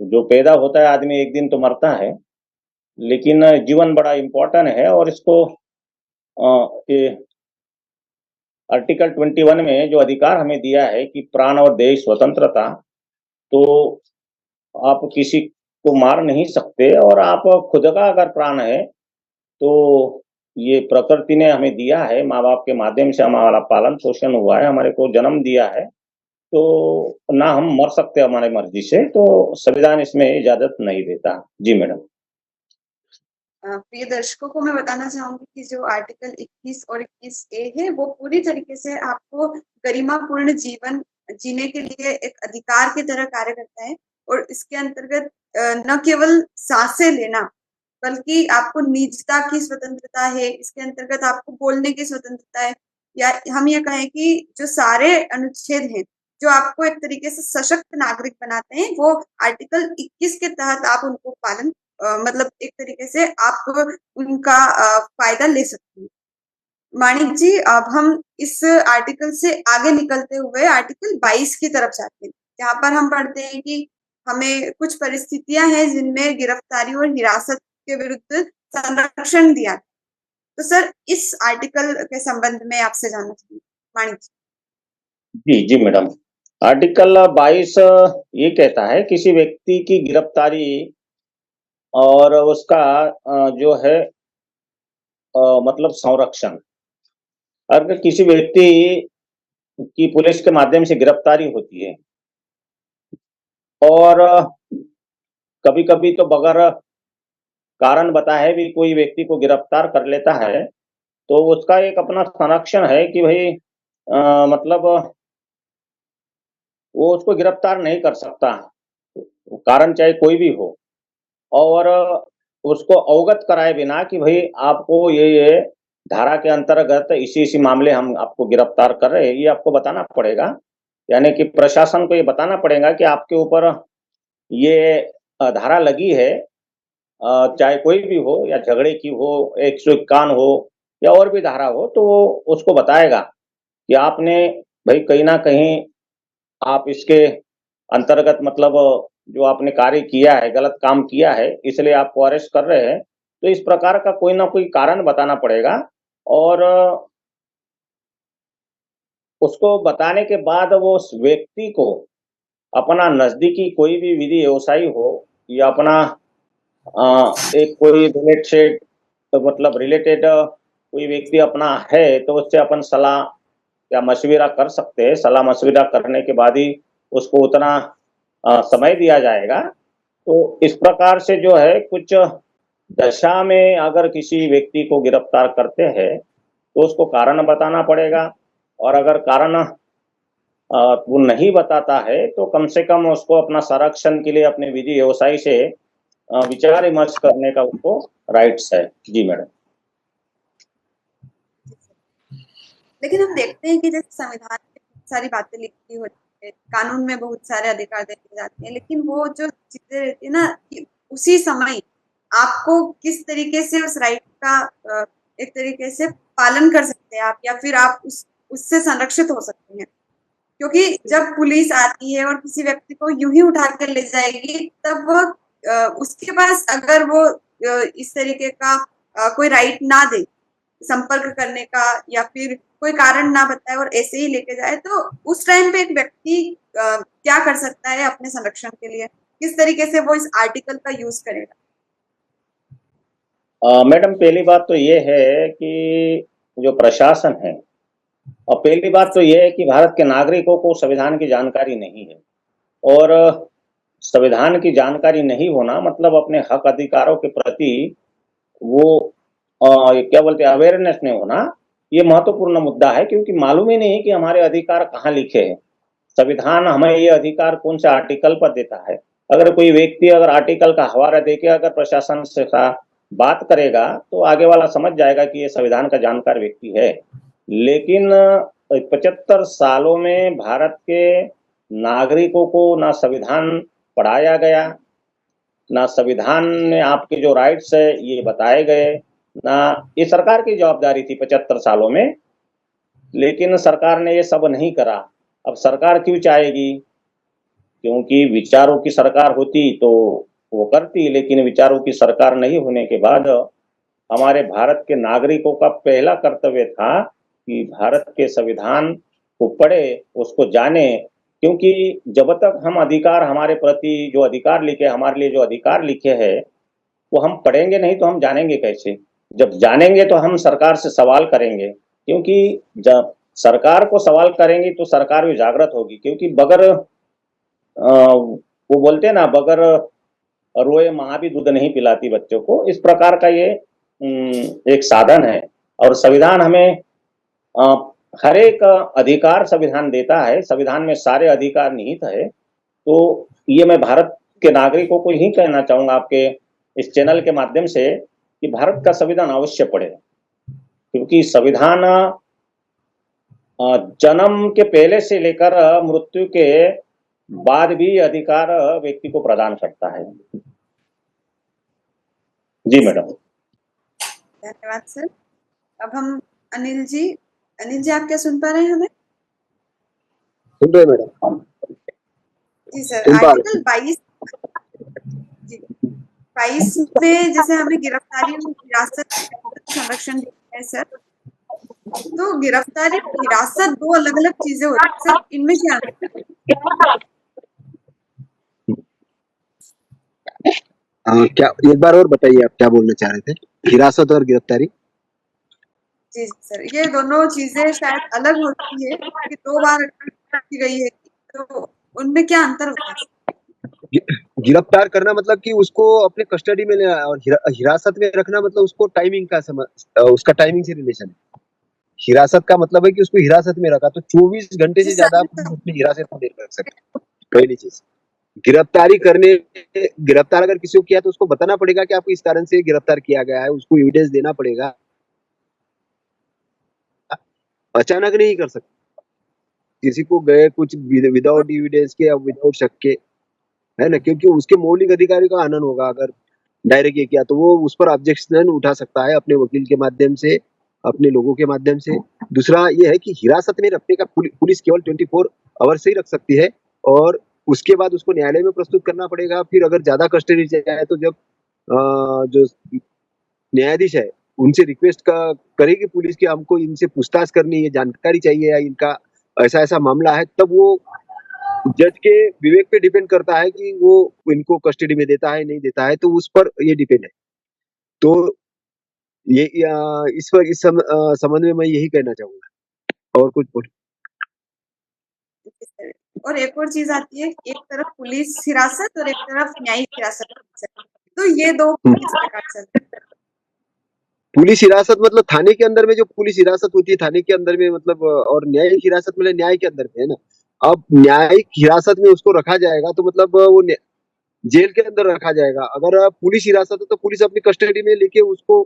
जो पैदा होता है आदमी एक दिन तो मरता है, लेकिन जीवन बड़ा इम्पोर्टेंट है और इसको ये आर्टिकल 21 में जो अधिकार हमें दिया है कि प्राण और देह स्वतंत्रता, तो आप किसी को मार नहीं सकते और आप खुद का अगर प्राण है, तो ये प्रकृति ने हमें दिया है, माँ-बाप के माध्यम से हमारा पालन-पोषण हुआ है, हमारे को जन्म दिया है, तो ना हम मर सकते हमारी मर्ज़ी से, तो संविधान इसमें इजाज़त नहीं देता। जी मैडम। प्रिय दर्शकों को मैं बताना चाहूंगी कि जो आर्टिकल 21 और 21A है वो पूरी तरीके से आपको गरिमापूर्ण जीवन जीने के लिए एक अधिकार की तरह कार्य करता है और इसके अंतर्गत न केवल सांसें लेना बल्कि आपको निजता की स्वतंत्रता है, इसके अंतर्गत आपको बोलने की स्वतंत्रता है, या हम ये कहें कि जो सारे अनुच्छेद हैं जो आपको एक तरीके से सशक्त नागरिक बनाते हैं वो आर्टिकल 21 के तहत आप उनको पालन मतलब एक तरीके से आप उनका फायदा ले सकते हैं। माणिक जी, अब हम इस आर्टिकल से आगे निकलते हुए आर्टिकल 22 की तरफ जाते हैं, जहाँ पर हम पढ़ते हैं कि हमें कुछ परिस्थितियां हैं जिनमें गिरफ्तारी और हिरासत के विरुद्ध संरक्षण दिया। तो सर इस आर्टिकल के संबंध में आपसे जानना चाहिए माणिक जी। जी मैडम। आर्टिकल 22 ये कहता है किसी व्यक्ति की गिरफ्तारी और उसका जो है मतलब संरक्षण। अगर किसी व्यक्ति की पुलिस के माध्यम से गिरफ्तारी होती है और कभी-कभी तो बगैर कारण बताए भी कोई व्यक्ति को गिरफ्तार कर लेता है, तो उसका एक अपना संरक्षण है कि भई मतलब वो उसको गिरफ्तार नहीं कर सकता, कारण चाहे कोई भी हो और उसको अवगत कराए बिना कि भई आपको ये धारा के अंतर्गत इसी-इसी मामले हम आपको गिरफ्तार कर रहे हैं, ये आपको बताना पड़ेगा। यानी कि प्रशासन को ये बताना पड़ेगा कि आपके ऊपर ये धारा लगी है, चाहे कोई भी हो या झगड़े की हो, 151 हो या और भी धारा हो, तो वो उसको बताएगा कि आपने भई कहीं न कहीं आप इसके अंतर्गत मतलब जो आपने कार्य किया है, गलत काम किया है, इसलिए आपको अरेस्ट कर रहे हैं। तो इस प्रकार का कोई न कोई कारण बताना पड़ेगा और उसको बताने के बाद वो उस व्यक्ति को अपना नज़दीकी कोई भी विधि व्यवसायी हो या अपना एक कोई रिलेटेड तो मतलब रिलेटेड कोई व्यक्ति अपना है, तो उससे अपन सलाह या मशविरा कर सकते हैं। सलाह-मशविरा करने के बाद ही उसको उतना समय दिया जाएगा। तो इस प्रकार से जो है कुछ दशा में अगर किसी व्यक्ति को गिरफ्तार करते हैं, तो उसको कारण बताना पड़ेगा और अगर कारण वो नहीं बताता है, तो कम से कम उसको अपना संरक्षण के लिए अपने विधि व्यवसायी से विचार-विमर्श करने का उसको राइट्स है। जी मैडम। लेकिन हम देखते हैं कि जैसे संविधान में बहुत सारी बातें लिखी होती है, कानून में बहुत सारे अधिकार दे दिए जाते हैं, लेकिन वो जो चीजें रहती है ना कि उसी समय आपको किस तरीके से उस राइट का एक तरीके से पालन कर सकते हैं आप, या फिर आप उससे संरक्षित हो सकते हैं। क्योंकि जब पुलिस आती है और किसी व्यक्ति को यूं ही उठा कर ले जाएगी, तब वो उसके पास अगर वो इस तरीके का कोई राइट ना दे संपर्क करने का या फिर कोई कारण ना बताए और ऐसे ही लेके जाए, तो उस टाइम पे एक व्यक्ति क्या कर सकता है अपने संरक्षण के लिए, किस तरीके से वो इस आर्टिकल का यूज करेगा? मैडम पहली बात तो ये है कि जो प्रशासन है और पहली बात तो ये है कि भारत के नागरिकों को संविधान की जानकारी नहीं है और संविधान की जानकारी नहीं होना मतलब अपने हक अधिकारों के प्रति वो ये क्या बोलते हैं अवेयरनेस नहीं होना, ये महत्वपूर्ण मुद्दा है क्योंकि मालूम ही नहीं कि हमारे अधिकार कहाँ लिखे हैं। संविधान हमें ये अधिकार कौन से आर्टिकल पर देता है। अगर कोई व्यक्ति अगर आर्टिकल का हवाला देके अगर प्रशासन से बात करेगा तो आगे वाला समझ जाएगा कि ये संविधान का जानकार व्यक्ति है। लेकिन 75 सालों में भारत के नागरिकों को ना संविधान पढ़ाया गया, ना संविधान में आपके जो राइट्स है ये बताए गए, ना ये सरकार की जवाबदारी थी 75 सालों में, लेकिन सरकार ने ये सब नहीं करा। अब सरकार क्यों चाहेगी? क्योंकि विचारों की सरकार होती तो वो करती, लेकिन विचारों की सरकार नहीं होने के बाद हमारे भारत के नागरिकों का पहला कर्तव्य था कि भारत के संविधान को पढ़े, उसको जाने, क्योंकि जब तक हम अधिकार हमारे प्रति जो अधिकार लिखे, हमारे लिए जो अधिकार लिखे हैं, वो हम पढ़ेंगे नहीं तो हम जानेंगे कैसे? जब जानेंगे तो हम सरकार से सवाल करेंगे, क्योंकि जब सरकार को सवाल करेंगे तो सरकार भी जागृत होगी, क्योंकि बगैर वो बोलते हैं ना, बगैर रोए माँ भी दूध नहीं पिलाती बच्चों को। इस प्रकार का ये एक साधन है और संविधान हमें हर एक अधिकार संविधान देता है, संविधान में सारे अधिकार निहित है। तो ये मैं भारत के नागरिकों को यही कहना चाहूंगा आपके इस चैनल के माध्यम से कि भारत का संविधान अवश्य पढ़े, क्योंकि संविधान जन्म के पहले से लेकर मृत्यु के बाद भी अधिकार व्यक्ति को प्रदान करता है। जी मैडम। धन्यवाद सर। अब हम अनिल जी आप क्या सुन पा रहे हैं हमें? सुन रहे हैं मैडम? जी सर, सुन पा रहे आर्टिकल 22 में जैसे हमें गिरफ्तारी और हिरासत संरक्षण दिया है सर, तो गिरफ्तारी और हिरासत दो अलग अलग चीजें होती है सर, इनमें क्या अंतर है? क्या एक बार और बताइए, आप क्या बोलना चाह रहे थे? हिरासत और गिरफ्तारी? जी सर, ये दोनों चीजें शायद अलग होती है कि 2 बार की गई है, तो उनमें क्या अंतर होता है? गिरफ्तार करना मतलब कि उसको अपने कस्टडी में लेना, और हिरासत में रखना मतलब उसको टाइमिंग का उसका टाइमिंग से रिलेशन है। हिरासत का मतलब है कि उसको हिरासत में रखा, तो 24 घंटे जी से ज्यादा आप सर, अपनी हिरासत में नहीं रख सकते। पहली चीज, गिरफ्तार अगर किसी को किया तो उसको बताना पड़ेगा कि आपको इस कारण से गिरफ्तार किया गया है, उसको एविडेंस देना पड़ेगा। अचानक नहीं कर सकते किसी को गए कुछ विदाउट एविडेंस के या विदाउट शक के, है ना, क्योंकि उसके मौलिक अधिकारी का हनन होगा। अगर डायरेक्ट ये किया तो वो उस पर ऑब्जेक्शन उठा सकता है अपने वकील के माध्यम से, अपने लोगों के माध्यम से। दूसरा ये है कि हिरासत में रखने का पुलिस केवल 24 आवर से ही रख सकती है, और उसके बाद उसको न्यायालय में प्रस्तुत करना पड़ेगा। फिर अगर ज्यादा कस्टडी चाहिए तो जब जो न्यायाधीश है उनसे रिक्वेस्ट करेगी पुलिस कि हमको इनसे पूछताछ करनी है, जानकारी चाहिए या इनका ऐसा ऐसा मामला है, तब वो जज के विवेक पे डिपेंड करता है कि वो इनको कस्टडी में देता है नहीं देता है, तो उस पर ये डिपेंड है। तो ये इस संबंध में मैं यही कहना चाहूंगा। और कुछ बोल? और एक और चीज आती है, एक तरफ पुलिस हिरासत और एक तरफ न्यायिक हिरासत, तो ये दो किस प्रकार से? पुलिस हिरासत मतलब थाने के अंदर में जो पुलिस हिरासत होती है थाने के अंदर में, मतलब, और न्यायिक हिरासत मतलब न्याय के अंदर में, है ना। अब न्यायिक हिरासत में उसको रखा जाएगा तो मतलब वो जेल के अंदर रखा जाएगा। अगर पुलिस हिरासत है तो पुलिस अपनी कस्टडी में लेके उसको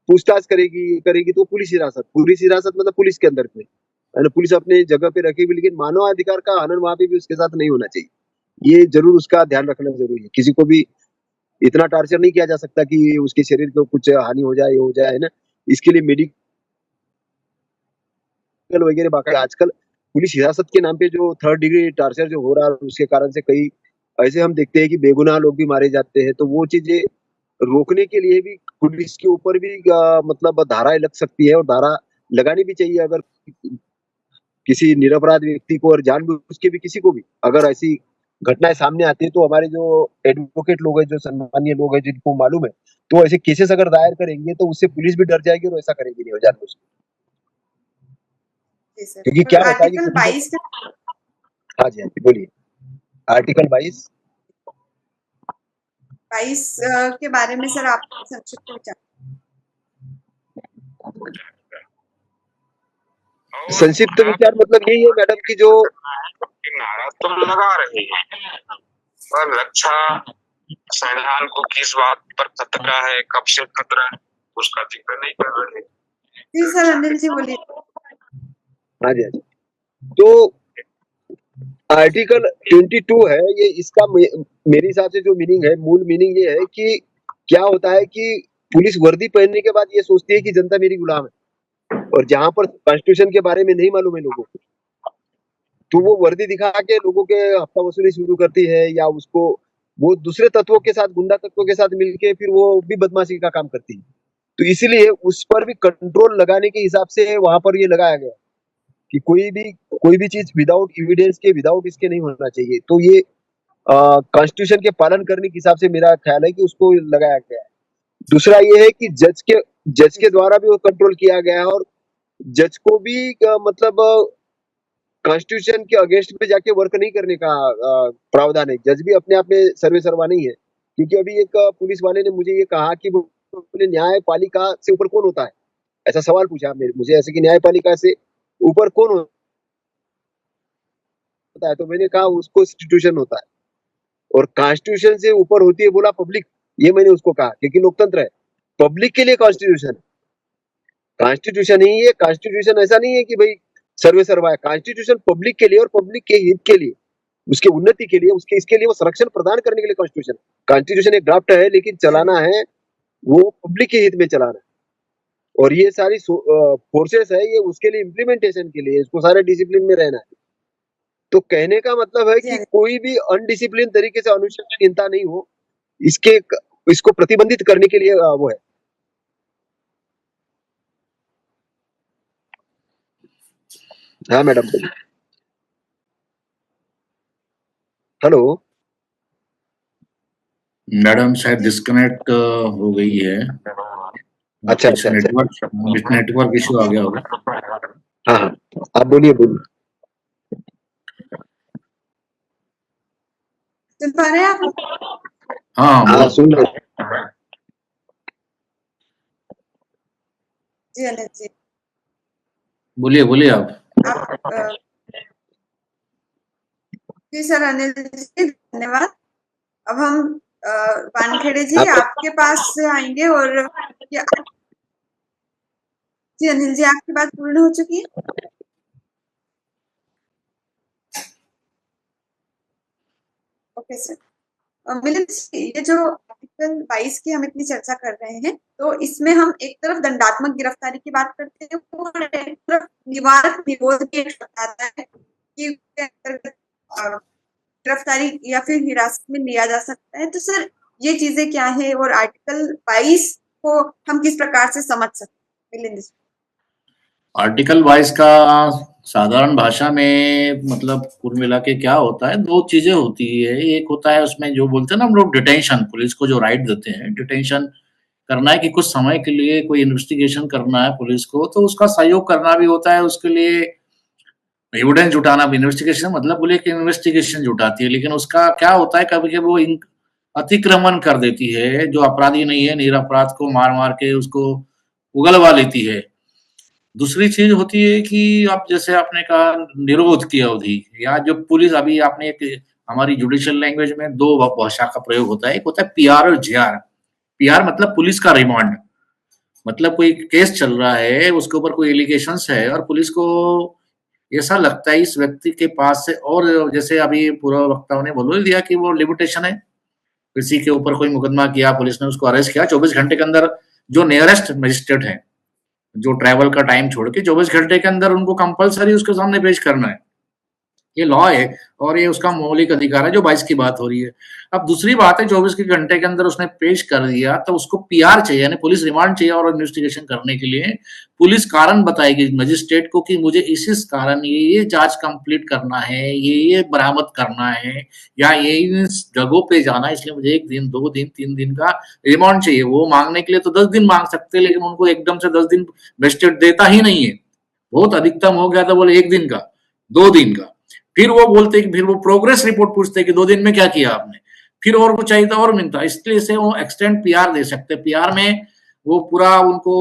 पूछताछ करेगी तो पुलिस हिरासत मतलब पुलिस के अंदर में, है ना, पुलिस अपने जगह पे रखेगी। लेकिन मानवाधिकार का हनन वहां पे भी उसके साथ नहीं होना चाहिए, ये जरूर उसका ध्यान रखना जरूरी है। किसी को भी इतना टॉर्चर नहीं किया जा सकता कि उसके शरीर को कुछ हानि हो जाए, ये हो जाए, है ना। इसके लिए मेडिकल वगैरह बाकी आजकल पुलिस हिरासत के नाम पे जो 3rd डिग्री टॉर्चर जो हो रहा है, उसके कारण से कई ऐसे हम देखते हैं कि बेगुनाह लोग भी मारे जाते हैं। तो वो चीजें रोकने के लिए भी पुलिस के ऊपर भी मतलब धाराएं लग सकती है, और धारा लगानी भी चाहिए। अगर किसी निरपराध व्यक्ति को और जानबूझ के भी किसी को भी अगर ऐसी घटनाएं सामने आती है, तो हमारे जो एडवोकेट लोग हैं, जो सम्मानीय लोग हैं, जिनको मालूम है, तो ऐसे केसेस अगर दायर करेंगे तो उससे पुलिस भी डर जाएगी और ऐसा करेगी नहीं जानबूझ के। जी सर, क्योंकि और क्या होता है कि आर्टिकल 22 हाँ जी बोलिए। आर्टिकल 22 के बारे में सर आप संक्षिप्त विचार? संक्षिप्त विचार मतलब यही है मैडम की जो नारा तो लगा रहे हैं, पर रक्षा संविधान को किस बात पर खतरा है, कब से खतरा है, उसका जिक्र नहीं कर रहे। जी सर, अनिल जी बोलिए। हाँ जी, हाँ जी। तो आर्टिकल 22 है ये, इसका मेरे हिसाब से जो मीनिंग है, मूल मीनिंग ये है कि क्या होता है कि पुलिस वर्दी पहनने के बाद ये सोचती है कि जनता मेरी गुलाम है, और जहां पर कॉन्स्टिट्यूशन के बारे में नहीं मालूम है लोगों को, तो वो वर्दी दिखा के लोगों के हफ्ता वसूली शुरू करती है, या उसको वो दूसरे तत्वों के साथ, गुंडा तत्वों के साथ मिलके फिर वो भी बदमाशी का काम करती है। तो इसीलिए उस पर भी कंट्रोल लगाने के हिसाब से वहां पर ये लगाया गया कि कोई भी चीज विदाउट एविडेंस के, विदाउट इसके नहीं होना चाहिए। तो ये कॉन्स्टिट्यूशन के पालन करने के हिसाब से मेरा ख्याल है कि उसको लगाया गया है। दूसरा ये है कि जज के द्वारा भी वो कंट्रोल किया गया है, और जज को भी मतलब कॉन्स्टिट्यूशन के अगेंस्ट में जाके वर्क नहीं करने का प्रावधान है। जज भी अपने आप में सर्वे सर्वा नहीं है, क्योंकि अभी एक पुलिस वाले ने मुझे ये कहा कि बोले न्यायपालिका से ऊपर कौन होता है, ऐसा सवाल पूछा मुझे ऐसे कि न्यायपालिका से ऊपर कौन होता है, तो मैंने कहा उसको कॉन्स्टिट्यूशन होता है, और कॉन्स्टिट्यूशन से ऊपर होती है बोला पब्लिक। ये मैंने उसको कहा क्योंकि लोकतंत्र है, पब्लिक के लिए कॉन्स्टिट्यूशन, कॉन्स्टिट्यूशन ही है। कॉन्स्टिट्यूशन ऐसा नहीं है कि भाई सर्वे सर्वा है, कॉन्स्टिट्यूशन पब्लिक के लिए और पब्लिक के हित के लिए, उसके उन्नति के लिए, उसके इसके लिए वो संरक्षण प्रदान करने के लिए कॉन्स्टिट्यूशन। कॉन्स्टिट्यूशन एक ड्राफ्ट है, लेकिन चलाना है वो पब्लिक के हित में चलाना है, और ये सारी फोर्सेस है ये उसके लिए इम्प्लीमेंटेशन के लिए, इसको सारे डिसिप्लिन में रहना है। तो कहने का मतलब है कि कोई भी अनडिसिप्लिन तरीके से अनुशासनहीनता नहीं हो, इसके इसको प्रतिबंधित करने के लिए वो है। हाँ मैडम, हेलो। मैडम शायद डिस्कनेक्ट हो गई है। अच्छा अच्छा अच्छा। नेटवर्क इशू आ गया होगा। हाँ हाँ, आप बोलिए बोलिए। सुन पा रहे हैं आप? हाँ हाँ बोलो। सुन रहे। जी अनिल जी, बोलिए बोलिए आप। जी सर अनिल जी धन्यवाद। अब हम वानखेड़े जी आप आपके पास आएंगे, और क्या जी अनिल जी आपकी बात पूर्ण हो चुकी है? Okay sir. मिलिंद जी, ये जो आर्टिकल 22 की हम इतनी चर्चा कर रहे हैं, तो इसमें हम एक तरफ दंडात्मक गिरफ्तारी की बात करते हैं और एक तरफ निवारक निरोध की एक शब्द आता है कि उसके अंतर्गत गिरफ्तारी या फिर हिरासत में लिया जा सकता है। तो सर ये चीजें क्या है, और आर्टिकल 22 को हम किस प्रकार से समझ सकते हैं? मिलिंद जी। आर्टिकल 22 का साधारण भाषा में मतलब कुल मिला के क्या होता है, दो चीजें होती है। एक होता है उसमें जो बोलते हैं ना हम लोग डिटेंशन, पुलिस को जो राइट देते हैं डिटेंशन करना है कि कुछ समय के लिए कोई इन्वेस्टिगेशन करना है पुलिस को, तो उसका सहयोग करना भी होता है। उसके लिए एविडेंस जुटाना भी, इन्वेस्टिगेशन मतलब बोले कि इन्वेस्टिगेशन जुटाती है, लेकिन उसका क्या होता है कभी कभी वो अतिक्रमण कर देती है, जो अपराधी नहीं है निरपराध को मार मार के उसको उगलवा लेती है। दूसरी चीज होती है कि आप जैसे आपने कहा निरोध की अवधि, या जो पुलिस अभी आपने एक हमारी जुडिशियल लैंग्वेज में दो भाषा का प्रयोग होता है, एक होता है पीआर और जेआर। पीआर मतलब पुलिस का रिमांड, मतलब कोई केस चल रहा है उसके ऊपर कोई एलिगेशंस है और पुलिस को ऐसा लगता है इस व्यक्ति के पास से, और जैसे अभी पूर्व वक्ताओं ने बोल दिया कि वो लिमिटेशन है, किसी के ऊपर कोई मुकदमा किया, पुलिस ने उसको अरेस्ट किया, 24 घंटे के अंदर जो नियरेस्ट मजिस्ट्रेट है, जो ट्रैवल का टाइम छोड़ के 24 घंटे के अंदर उनको कंपलसरी उसके सामने पेश करना है। ये लॉ है और ये उसका मौलिक अधिकार है, जो 22 की बात हो रही है। अब दूसरी बात है 24 के घंटे के अंदर उसने पेश कर दिया तो उसको पीआर चाहिए, यानी पुलिस रिमांड चाहिए, और इन्वेस्टिगेशन करने के लिए पुलिस कारण बताएगी मजिस्ट्रेट को कि मुझे इस कारण ये जांच कंप्लीट करना है, ये बरामद करना है, या ये इस जगहों पे जाना है, इसलिए मुझे 1 दिन 2 दिन 3 दिन का रिमांड चाहिए। वो मांगने के लिए तो 10 दिन मांग सकते हैं, लेकिन उनको एकदम से 10 दिन मजिस्ट्रेट देता ही नहीं है। बहुत अधिकतम हो गया तो बोले 1 दिन का, 2 दिन का। फिर वो बोलते कि फिर वो प्रोग्रेस रिपोर्ट पूछते कि 2 दिन में क्या किया आपने, फिर और कुछ चाहिए तो और मिलता। इसलिए से वो एक्सटेंड पीआर दे सकते। पीआर में वो पूरा उनको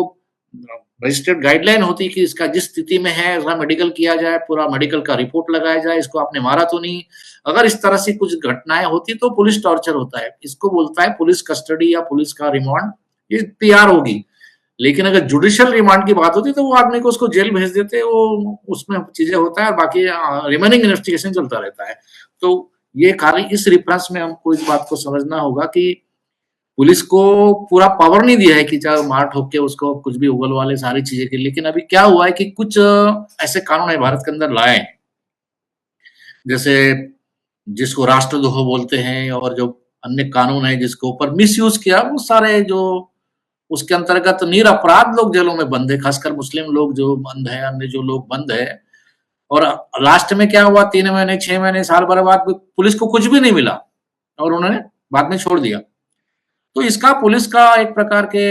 रजिस्टर्ड गाइडलाइन होती कि इसका जिस स्थिति में है उसका मेडिकल किया जाए, पूरा मेडिकल का रिपोर्ट लगाया जाए, इसको आपने मारा तो नहीं। अगर इस तरह से कुछ घटनाएं होती तो पुलिस टॉर्चर होता है, इसको बोलता है पुलिस कस्टडी या पुलिस का रिमांड, ये पीआर होगी। लेकिन अगर जुडिशियल रिमांड की बात होती तो वो आदमी को उसको जेल भेज देते, वो उसमें चीजें होता है और बाकी रिमेनिंग इन्वेस्टिगेशन चलता रहता है। तो ये खाली इस रेफरेंस में हमको इस बात को समझना होगा कि पुलिस को पूरा पावर नहीं दिया है कि चाहे मार ठोक के उसको कुछ भी उगल वाले सारी चीजें के, लेकिन अभी क्या हुआ है कि कुछ ऐसे कानून है भारत के अंदर लाए, जैसे जिसको राष्ट्रद्रोह बोलते हैं और जो अन्य कानून है जिसको ऊपर मिसयूज किया, वो सारे जो उसके अंतर्गत निरपराध लोग जेलों में बंद है, खासकर मुस्लिम लोग जो बंद है, अन्य जो लोग बंद है। और लास्ट में क्या हुआ, 3 महीने 6 महीने साल भर बाद पुलिस को कुछ भी नहीं मिला और उन्होंने बाद में छोड़ दिया। तो इसका पुलिस का एक प्रकार के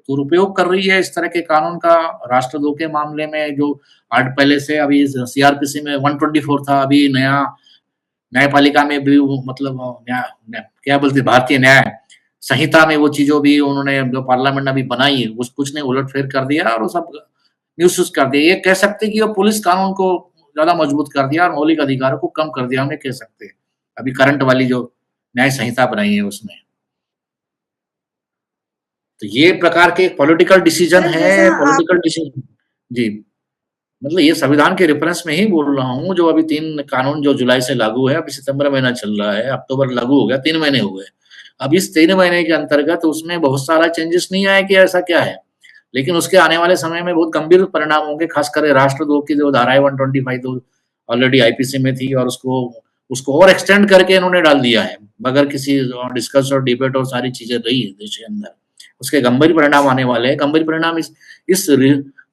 दुरुपयोग कर रही है इस तरह के कानून का राष्ट्रद्रोह के मामले में। जो आज पहले से अभी सीआरपीसी में 124 था, अभी नया न्यायपालिका में भी मतलब क्या बोलते भारतीय न्याय संहिता में वो चीजों भी उन्होंने जो पार्लियामेंट ने अभी बनाई है उस कुछ ने उलटफेर कर दिया और वो सब न्यूज कर दिया। ये कह सकते कि वो पुलिस कानून को ज्यादा मजबूत कर दिया और मौलिक अधिकारों को कम कर दिया, हम ये कह सकते हैं अभी करंट वाली जो न्याय संहिता बनाई है उसमें। तो ये प्रकार के पॉलिटिकल डिसीजन सर, है, जैसा आप पॉलिटिकल डिसीजन। जी, मतलब ये संविधान के रेफरेंस में ही बोल रहा हूँ। जो अभी 3 कानून जो जुलाई से लागू है, अभी सितंबर महीना चल रहा है, अक्टूबर लागू हो गया, 3 महीने हो गए। अब इस 3 महीने के अंतर्गत उसमें बहुत सारा चेंजेस नहीं आया कि ऐसा क्या है, लेकिन उसके आने वाले समय में बहुत गंभीर परिणाम होंगे, खासकर राष्ट्रद्रोह की जो धारा है 125 तो ऑलरेडी आईपीसी में थी और उसको उसको और एक्सटेंड करके इन्होंने डाल दिया है बगैर किसी डिस्कस और डिबेट और सारी चीजें रही है देश के अंदर। उसके गंभीर परिणाम आने वाले हैं। गंभीर परिणाम इस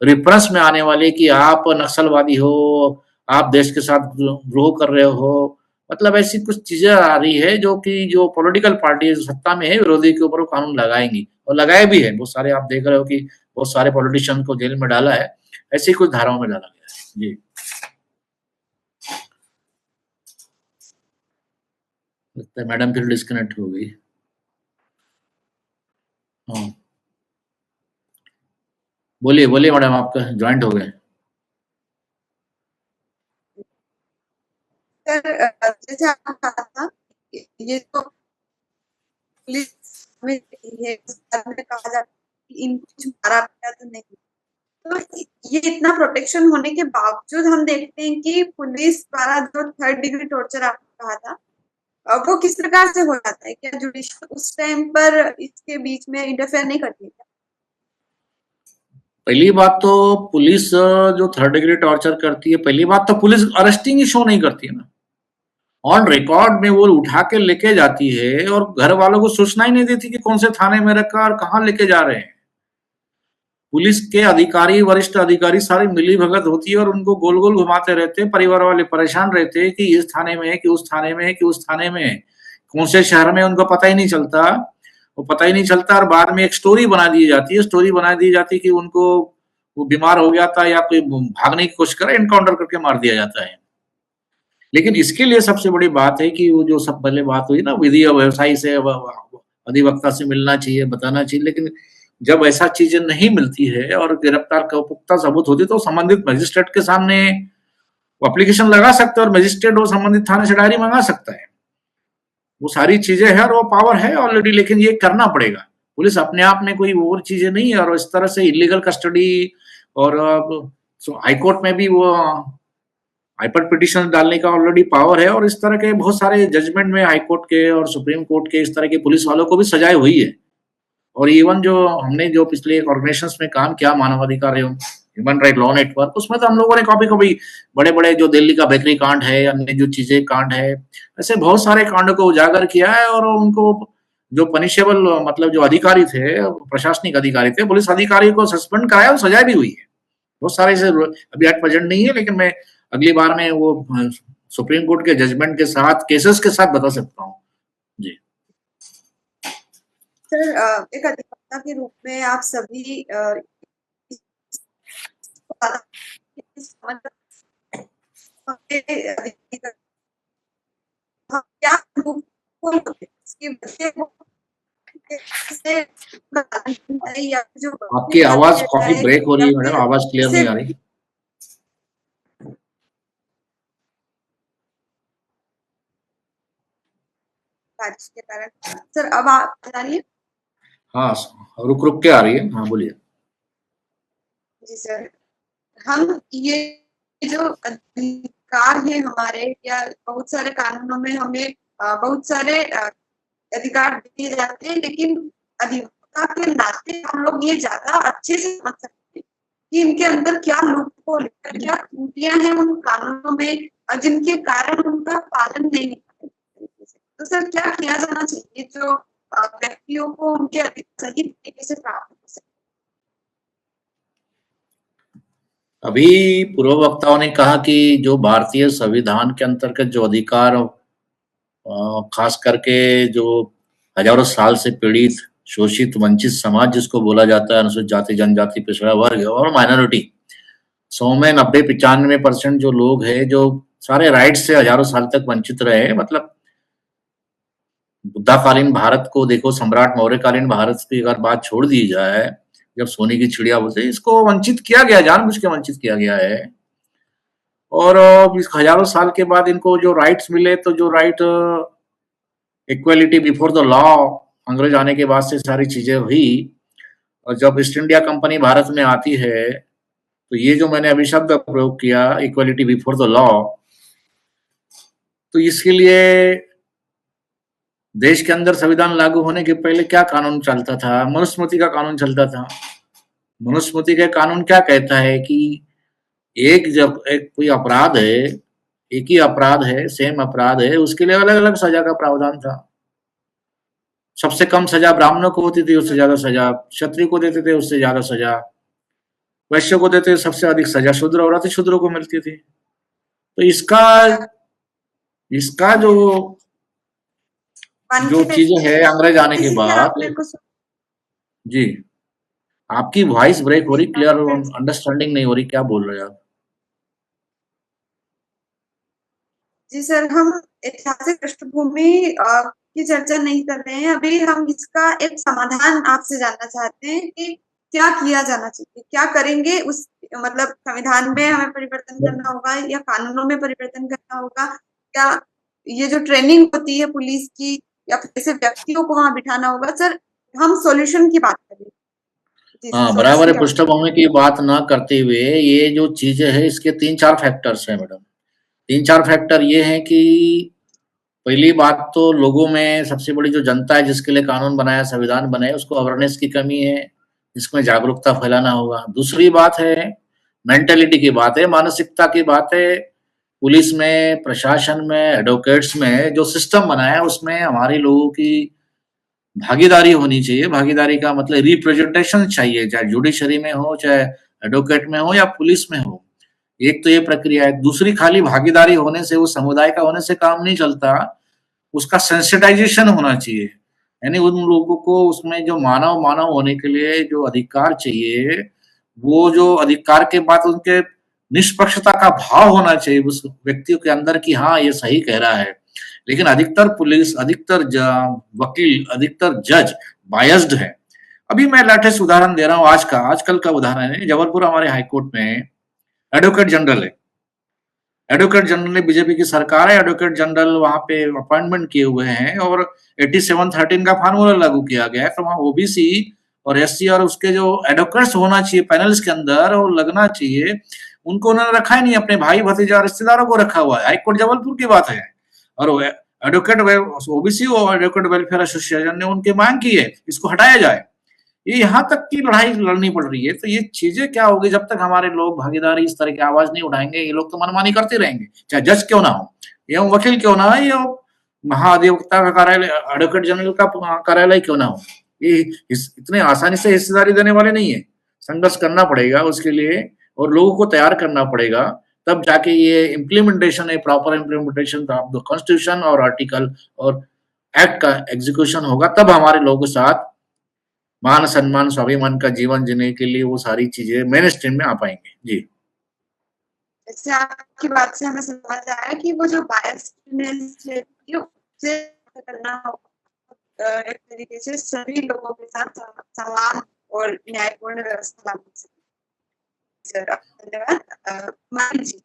रेफरेंस में आने वाले कि आप नक्सलवादी हो, आप देश के साथ द्रोह कर रहे हो, मतलब ऐसी कुछ चीजें आ रही है जो कि जो पॉलिटिकल पार्टी सत्ता में है विरोधी के ऊपर वो कानून लगाएंगी और लगाए भी है। बहुत सारे आप देख रहे हो कि बहुत सारे पॉलिटिशियन को जेल में डाला है, ऐसी कुछ धाराओं में डाला गया है। जी, लगता है मैडम फिर डिस्कनेक्ट हो गई। हाँ, बोलिए बोलिए मैडम, आपका ज्वाइंट हो गए। सर, जैसे आपने कहा था ये जो पुलिस में है में कहा जाता है कि इनको कुछ मारा गया तो नहीं, तो ये इतना प्रोटेक्शन होने के बावजूद हम देखते हैं कि पुलिस द्वारा जो 3rd डिग्री टॉर्चर आपने कहा था वो किस प्रकार से हो जाता है? क्या जुडिशल उस टाइम पर इसके बीच में इंटरफेयर नहीं करती क्या? पहली बात तो पुलिस जो 3rd डिग्री टॉर्चर करती है, पहली बात तो पुलिस अरेस्टिंग ही शो नहीं करती है ना, ऑन रिकॉर्ड में वो उठा के लेके जाती है और घर वालों को सूचना ही नहीं देती कि कौन से थाने में रखा और कहाँ लेके जा रहे हैं। पुलिस के अधिकारी, वरिष्ठ अधिकारी सारी मिली भगत होती है और उनको गोल गोल घुमाते रहते हैं। परिवार वाले परेशान रहते हैं कि इस थाने में है कि उस थाने में है कि उस थाने में है, कौन से शहर में उनको पता ही नहीं चलता। वो पता ही नहीं चलता और बाद में एक स्टोरी बना दी जाती है, स्टोरी बना दी जाती है कि उनको वो बीमार हो गया था या कोई भागने की कोशिश करे, एनकाउंटर करके मार दिया जाता है। लेकिन इसके लिए सबसे बड़ी बात है कि वो जो सब पहले बात हुई ना, विधि और व्यवसायी से अधिवक्ता से मिलना चाहिए, बताना चाहिए, लेकिन जब ऐसा चीजें नहीं मिलती है और गिरफ्तार का पुख्ता सबूत होती है तो संबंधित मजिस्ट्रेट के सामने वो एप्लीकेशन लगा सकते हैं और मजिस्ट्रेट वो संबंधित थाने से डायरी मंगा सकता है। वो सारी चीजें है और वो पावर है ऑलरेडी, लेकिन ये करना पड़ेगा। पुलिस अपने आप में कोई और चीजें नहीं है और इस तरह से इलीगल कस्टडी और हाईकोर्ट में भी वो हाइपर पिटिशन डालने का ऑलरेडी पावर है और इस तरह के बहुत सारे जजमेंट में हाईकोर्ट के और सुप्रीम कोर्ट के इस तरह के पुलिस वालों को भी सजाएं हुई है। और इवन जो हमने जो पिछले ऑर्गेनाइजेशंस में काम किया, मानवाधिकार एवं ह्यूमन राइट लॉ नेटवर्क, उसमें तो हम लोगों ने कभी कभी बड़े बड़े जो दिल्ली का बेकरी कांड है, अन्य जो चीजें कांड है, ऐसे बहुत सारे कांडों को उजागर किया है और उनको जो पनिशेबल मतलब जो अधिकारी थे, प्रशासनिक अधिकारी थे, पुलिस अधिकारी को सस्पेंड कराया और सजा भी हुई है। बहुत सारे से अभी एट प्रेजेंट नहीं है, लेकिन मैं अगली बार में वो सुप्रीम कोर्ट के जजमेंट के साथ केसेस के साथ बता सकता हूँ। जी सर, एक अधिवक्ता के रूप में आप सभी क्या इसकी वजह या जो आपकी आवाज काफी ब्रेक हो रही है मैडम, आवाज क्लियर नहीं आ रही। बारिश के कारण। सर, अब आप बता रही है? हाँ, रुक रुक के आ रही है। हाँ, बोलिए। जी सर, हम ये जो अधिकार है हमारे, या बहुत सारे कानूनों में हमें बहुत सारे अधिकार दिए जाते हैं, लेकिन अधिवक्ता के नाते हम लोग ये ज्यादा अच्छे से समझ सकते हैं कि इनके अंदर क्या लूपहोल है, क्या त्रुटियां हैं उन कानूनों में, जिनके कारण उनका पालन नहीं हो पाता। तो सर, क्या किया जाना चाहिए जो व्यक्तियों को उनके अधिकार सही तरीके से प्राप्त हो सके? अभी पूर्व वक्ताओं ने कहा कि जो भारतीय संविधान के अंतर्गत जो अधिकार खास करके जो हजारों साल से पीड़ित, शोषित, वंचित समाज जिसको बोला जाता है, अनुसूचित जाति, जनजाति, पिछड़ा वर्ग और माइनॉरिटी, 100 में 90-95% जो लोग हैं जो सारे राइट से हजारों साल तक वंचित रहे। मतलब बुद्धाकालीन भारत को देखो, सम्राट मौर्यकालीन भारत की अगर बात छोड़ दी जाए, जब सोने की चिड़िया बोलते हैं, इसको वंचित किया गया, जानबूझ के वंचित किया गया है। और इस हजारों साल के बाद इनको जो राइट्स मिले, तो जो right equality before the law अंग्रेज आने के बाद से सारी चीजें हुई। और जब ईस्ट इंडिया कंपनी भारत में आती है, तो ये जो मैंने अभी शब्द प्रयोग किया, इक्वलिटी बिफोर द लॉ, तो इसके लिए देश के अंदर संविधान लागू होने के पहले क्या कानून चलता था? मनुस्मृति का कानून चलता था। मनुस्मृति का कानून क्या कहता है कि जब एक कोई अपराध है, एक ही अपराध है, सेम अपराध है, उसके लिए अलग अलग सजा का प्रावधान था। सबसे कम सजा ब्राह्मणों को होती थी, उससे ज्यादा सजा क्षत्रिय को देते थे, उससे ज्यादा सजा वैश्य को देते थे, सबसे अधिक सजा शूद्र और अति शूद्र को मिलती थी। तो इसका जो चीजें है अंग्रेज आने के बाद। जी, आपकी वॉइस ब्रेक हो रही, क्लियर अंडरस्टैंडिंग नहीं हो रही, क्या बोल रहे हैं आप? जी सर, हम ऐतिहासिक पृष्ठभूमि की चर्चा नहीं कर रहे हैं अभी। हम इसका एक समाधान आपसे जानना चाहते हैं कि क्या किया जाना चाहिए, क्या करेंगे उस, मतलब संविधान में हमें परिवर्तन करना होगा या कानूनों में परिवर्तन करना होगा? क्या ये जो ट्रेनिंग होती है पुलिस की, या फिर ऐसे व्यक्तियों को वहां बिठाना होगा? सर, हम सॉल्यूशन की बात करें। हाँ, बराबर है। पृष्ठभूमि की बात ना करते हुए ये जो चीजें है, इसके 3-4 फैक्टर्स हैं मैडम। 3-4 फैक्टर ये हैं कि पहली बात तो लोगों में सबसे बड़ी जो जनता है जिसके लिए कानून बनाया, संविधान बनाया, उसको अवेयरनेस की कमी है, इसमें जागरूकता फैलाना होगा। दूसरी बात है मेंटेलिटी की बात है, मानसिकता की बात है। पुलिस में, प्रशासन में, एडवोकेट्स में जो सिस्टम बनाया है उसमें हमारे लोगों की भागीदारी होनी चाहिए। भागीदारी का मतलब रिप्रेजेंटेशन चाहिए, चाहे जुडिशरी में हो, चाहे एडवोकेट में हो या पुलिस में हो। एक तो ये प्रक्रिया है। दूसरी, खाली भागीदारी होने से, वो समुदाय का होने से काम नहीं चलता, उसका सेंसिटाइजेशन होना चाहिए। यानी उन लोगों को उसमें जो मानव होने के लिए जो अधिकार चाहिए, वो जो अधिकार के बाद उनके निष्पक्षता का भाव होना चाहिए उस व्यक्तियों के अंदर कि हाँ, ये सही कह रहा है। लेकिन अधिकतर पुलिस, अधिकतर वकील, अधिकतर जज बायस्ड है। अभी मैं लेटेस्ट उदाहरण दे रहा हूँ, आजकल का उदाहरण है। जबलपुर हमारे हाईकोर्ट में एडवोकेट जनरल है। एडवोकेट जनरल ने, बीजेपी की सरकार है, एडवोकेट जनरल वहां पे अपॉइंटमेंट किए हुए हैं और 8713 का फार्मूला लागू किया गया है। तो वहां ओबीसी और एससी और उसके जो एडवोकेट्स होना चाहिए पैनल्स के अंदर, और लगना चाहिए, उनको उन्होंने रखा ही नहीं। अपने भाई भतीजा रिश्तेदारों को रखा हुआ है। हाईकोर्ट जबलपुर की बात है। और एडवोकेट ओबीसी और एडवोकेट वेलफेयर एसोसिएशन ने उनकी मांग की है इसको हटाया जाए। ये यहाँ तक की लड़ाई लड़नी पड़ रही है। तो ये चीजें क्या होगी, जब तक हमारे लोग भागीदारी इस तरह की आवाज नहीं उठाएंगे, ये लोग तो मनमानी करते रहेंगे, चाहे जज क्यों ना हो, या वकील क्यों ना हो, या महाधिवक्ता का कार्यालय, एडवोकेट जनरल का कार्यालय क्यों ना हो। ये इतने आसानी से हिस्सेदारी देने वाले नहीं है। संघर्ष करना पड़ेगा उसके लिए और लोगों को तैयार करना पड़ेगा, तब जाके ये इम्प्लीमेंटेशन है, proper implementation of the constitution और आर्टिकल और एक्ट का एग्जीक्यूशन होगा। तब हमारे लोगों के साथ मान सम्मान, स्वाभिमान का जीवन जीने के लिए वो सारी चीजें मेन स्ट्रीम में आ पाएंगे। जी, जैसे आपकी बात से हमें समझ आया कि वो जो बायसनेस है उसे करना होगा, एक तरीके से सभी लोगों के साथ समान और न्यायपूर्ण व्यवस्था लागू सर। धन्यवाद। मानी जी,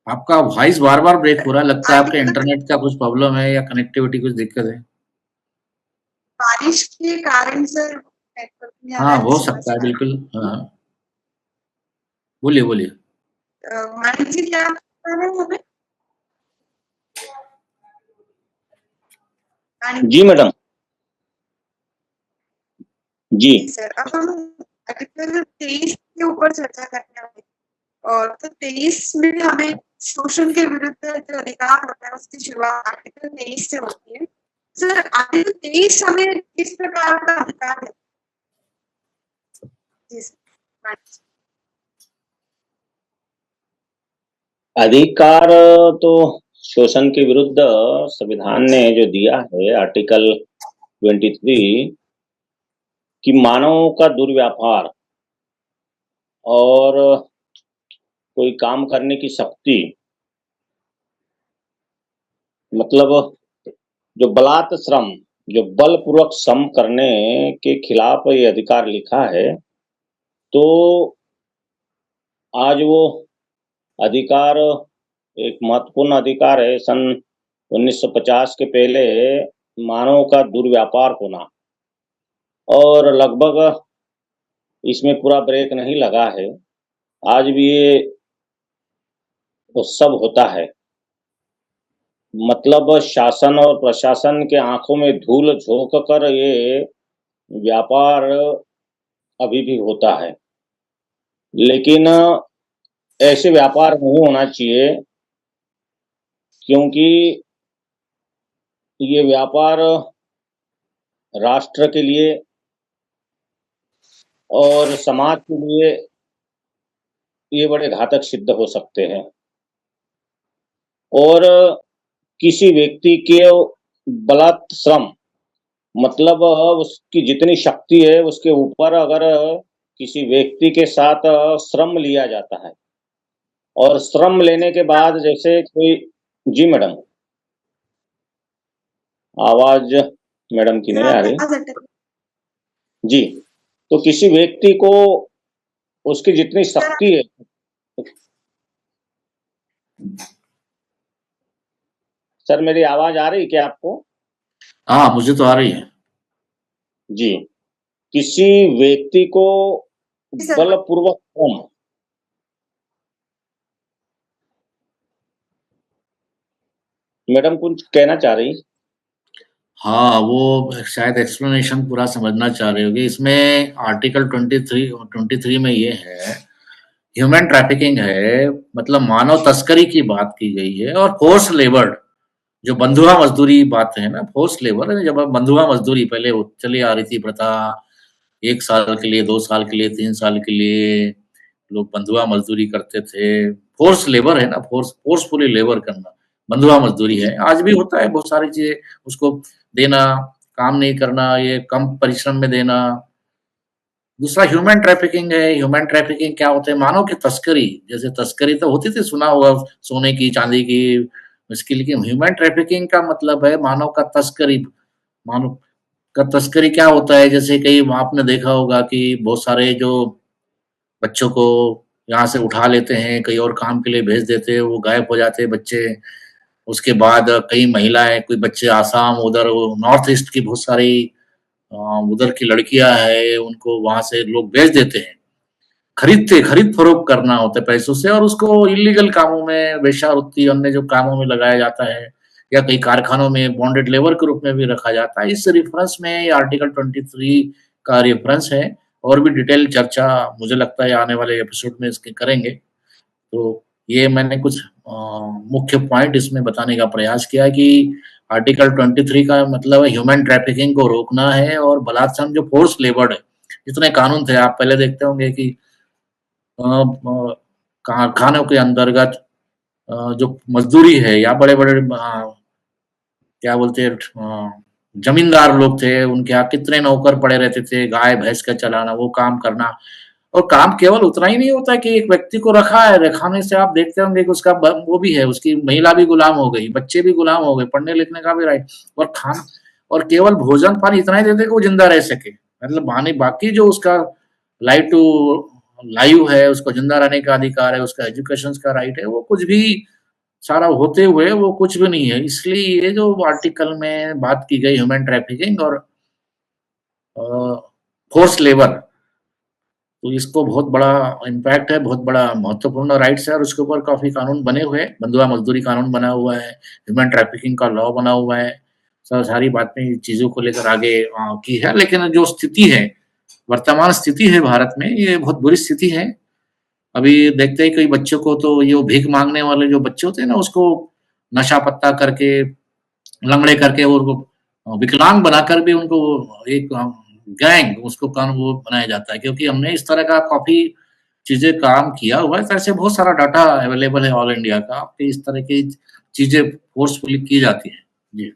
आपका वॉइस बार बार ब्रेक हो रहा है, लगता है आपके इंटरनेट का कुछ प्रॉब्लम है या कनेक्टिविटी कुछ दिक्कत है। बारिश के कारण सर नेटवर्क नहीं आ रहा हाँ है, हो समझ सकता है, पा रही बिल्कुल। हाँ बोलिए बोलिए। मानिक जी क्या बता रहे हैं हमें? मानिक जी मैडम। जी जी सर, अब हम आर्टिकल 23 के ऊपर चर्चा करने वाले हैं। और तो 23 में हमें शोषण के विरुद्ध जो अधिकार होता है उसकी शुरुआत आर्टिकल 23 से होती है। सर आर्टिकल 23 हमें किस प्रकार का अधिकार है? जी सर, मानिक जी। अधिकार तो शोषण के विरुद्ध संविधान ने जो दिया है आर्टिकल 23 कि मानव का दुर्व्यापार और कोई काम करने की शक्ति, मतलब जो बलात् श्रम, जो बलपूर्वक श्रम करने के खिलाफ ये अधिकार लिखा है, तो आज वो अधिकार एक महत्वपूर्ण अधिकार है। सन 1950 के पहले मानव का दुर्व्यापार होना, और लगभग इसमें पूरा ब्रेक नहीं लगा है, आज भी ये वो सब होता है। मतलब शासन और प्रशासन के आंखों में धूल झोंक कर ये व्यापार अभी भी होता है, लेकिन ऐसे व्यापार नहीं होना चाहिए, क्योंकि ये व्यापार राष्ट्र के लिए और समाज के लिए ये बड़े घातक सिद्ध हो सकते हैं। और किसी व्यक्ति के बलात् श्रम, मतलब उसकी जितनी शक्ति है उसके ऊपर अगर किसी व्यक्ति के साथ श्रम लिया जाता है, और श्रम लेने के बाद जैसे कोई, जी मैडम, आवाज मैडम की नहीं आ रही। आवाज अटक जी, तो किसी व्यक्ति को उसकी जितनी शक्ति है, सर मेरी आवाज आ रही क्या आपको? हाँ मुझे तो आ रही है। जी, किसी व्यक्ति को जी सर, बलपूर्वक श्रम, मैडम कुछ कहना चाह रही? हाँ वो शायद एक्सप्लेनेशन पूरा समझना चाह रहे होगे। इसमें आर्टिकल 23 में ये है, ह्यूमन ट्रैफिकिंग है, मतलब मानव तस्करी की बात की गई है। और फोर्स लेबर, जो बंधुआ मजदूरी बात है ना, फोर्स लेबर, जब बंधुआ मजदूरी पहले चली आ रही थी प्रथा, 1 साल के लिए, 2 साल के लिए, 3 साल के लिए लोग बंधुआ मजदूरी करते थे। फोर्स लेबर है ना, फोर्सफुली लेबर करना बंधुआ मजदूरी है। आज भी होता है, बहुत सारी चीजें उसको देना, काम नहीं करना, ये कम परिश्रम में देना। दूसरा ह्यूमन ट्रैफिकिंग है। ह्यूमन ट्रैफिकिंग क्या होता है? मानव की तस्करी। जैसे तस्करी तो होती थी, सुना होगा, सोने की, चांदी की, इसकी। लेकिन ह्यूमन ट्रैफिकिंग का मतलब है मानव का तस्करी। मानव का तस्करी क्या होता है? जैसे कई आपने देखा होगा कि बहुत सारे जो बच्चों को यहाँ से उठा लेते हैं, कहीं और काम के लिए भेज देते हैं, वो गायब हो जाते हैं बच्चे। उसके बाद कई महिलाएं, कोई बच्चे आसाम, उधर नॉर्थ ईस्ट की बहुत सारी उधर की लड़कियां हैं, उनको वहां से लोग भेज देते हैं। खरीद फरोख्त करना होता है पैसों से, और उसको इलीगल कामों में, वेश्यावृत्ति, अन्य जो कामों में लगाया जाता है, या कई कारखानों में बॉन्डेड लेबर के रूप में भी रखा जाता है। इस रेफरेंस में ये आर्टिकल 23 का रेफरेंस है। और भी डिटेल चर्चा मुझे लगता है आने वाले एपिसोड में इसके करेंगे। तो ये मैंने कुछ मुख्य पॉइंट इसमें बताने का प्रयास किया कि आर्टिकल 23 का मतलब है ह्यूमन ट्रैफिकिंग को रोकना है, और बलात्कार जो फोर्स लेबर है, जितने कानून थे आप पहले देखते होंगे कि कारखानों के अंतर्गत जो मजदूरी है, या बड़े-बड़े क्या बोलते हैं, जमींदार लोग थे, उनके यहाँ कितने नौकर पड़े रहते थे, गाय भैंस का चलाना, वो काम करना। और काम केवल उतना ही नहीं होता है कि एक व्यक्ति को रखा है, रखाने से आप देखते होंगे कि उसका वो भी है, उसकी महिला भी गुलाम हो गई, बच्चे भी गुलाम हो गए, पढ़ने लिखने का भी राइट, और खाना, और केवल भोजन पानी इतना ही देते कि वो जिंदा रह सके। मतलब बाकी जो उसका लाइव है, उसको जिंदा रहने का अधिकार है, उसका एजुकेशन का राइट है, वो कुछ भी सारा होते हुए वो कुछ भी नहीं है। इसलिए ये जो आर्टिकल में बात की गई ह्यूमन ट्रैफिकिंग, और फोर्स लेबर, तो इसको बहुत बड़ा इम्पैक्ट है, बहुत बड़ा महत्वपूर्ण राइट्स है और उसके ऊपर काफी कानून बने हुए हैं। बंधुआ मजदूरी कानून बना हुआ है, ह्यूमन ट्रैफिकिंग का लॉ बना हुआ है, सारी बातें चीजों को लेकर आगे की है। लेकिन जो स्थिति है, वर्तमान स्थिति है भारत में, ये बहुत बुरी स्थिति है। अभी देखते हैं कई बच्चों को तो ये भीख मांगने वाले जो बच्चे होते हैं ना, उसको नशा पत्ता करके, लंगड़े करके और विकलांग बनाकर भी उनको एक गैंग उसको वो बनाया जाता है, क्योंकि हमने इस तरह का काफी चीजें काम किया हुआ है। ऐसे बहुत सारा डाटा अवेलेबल है ऑल इंडिया का कि इस तरह की चीजें फोर्सफुली की जाती है। जी।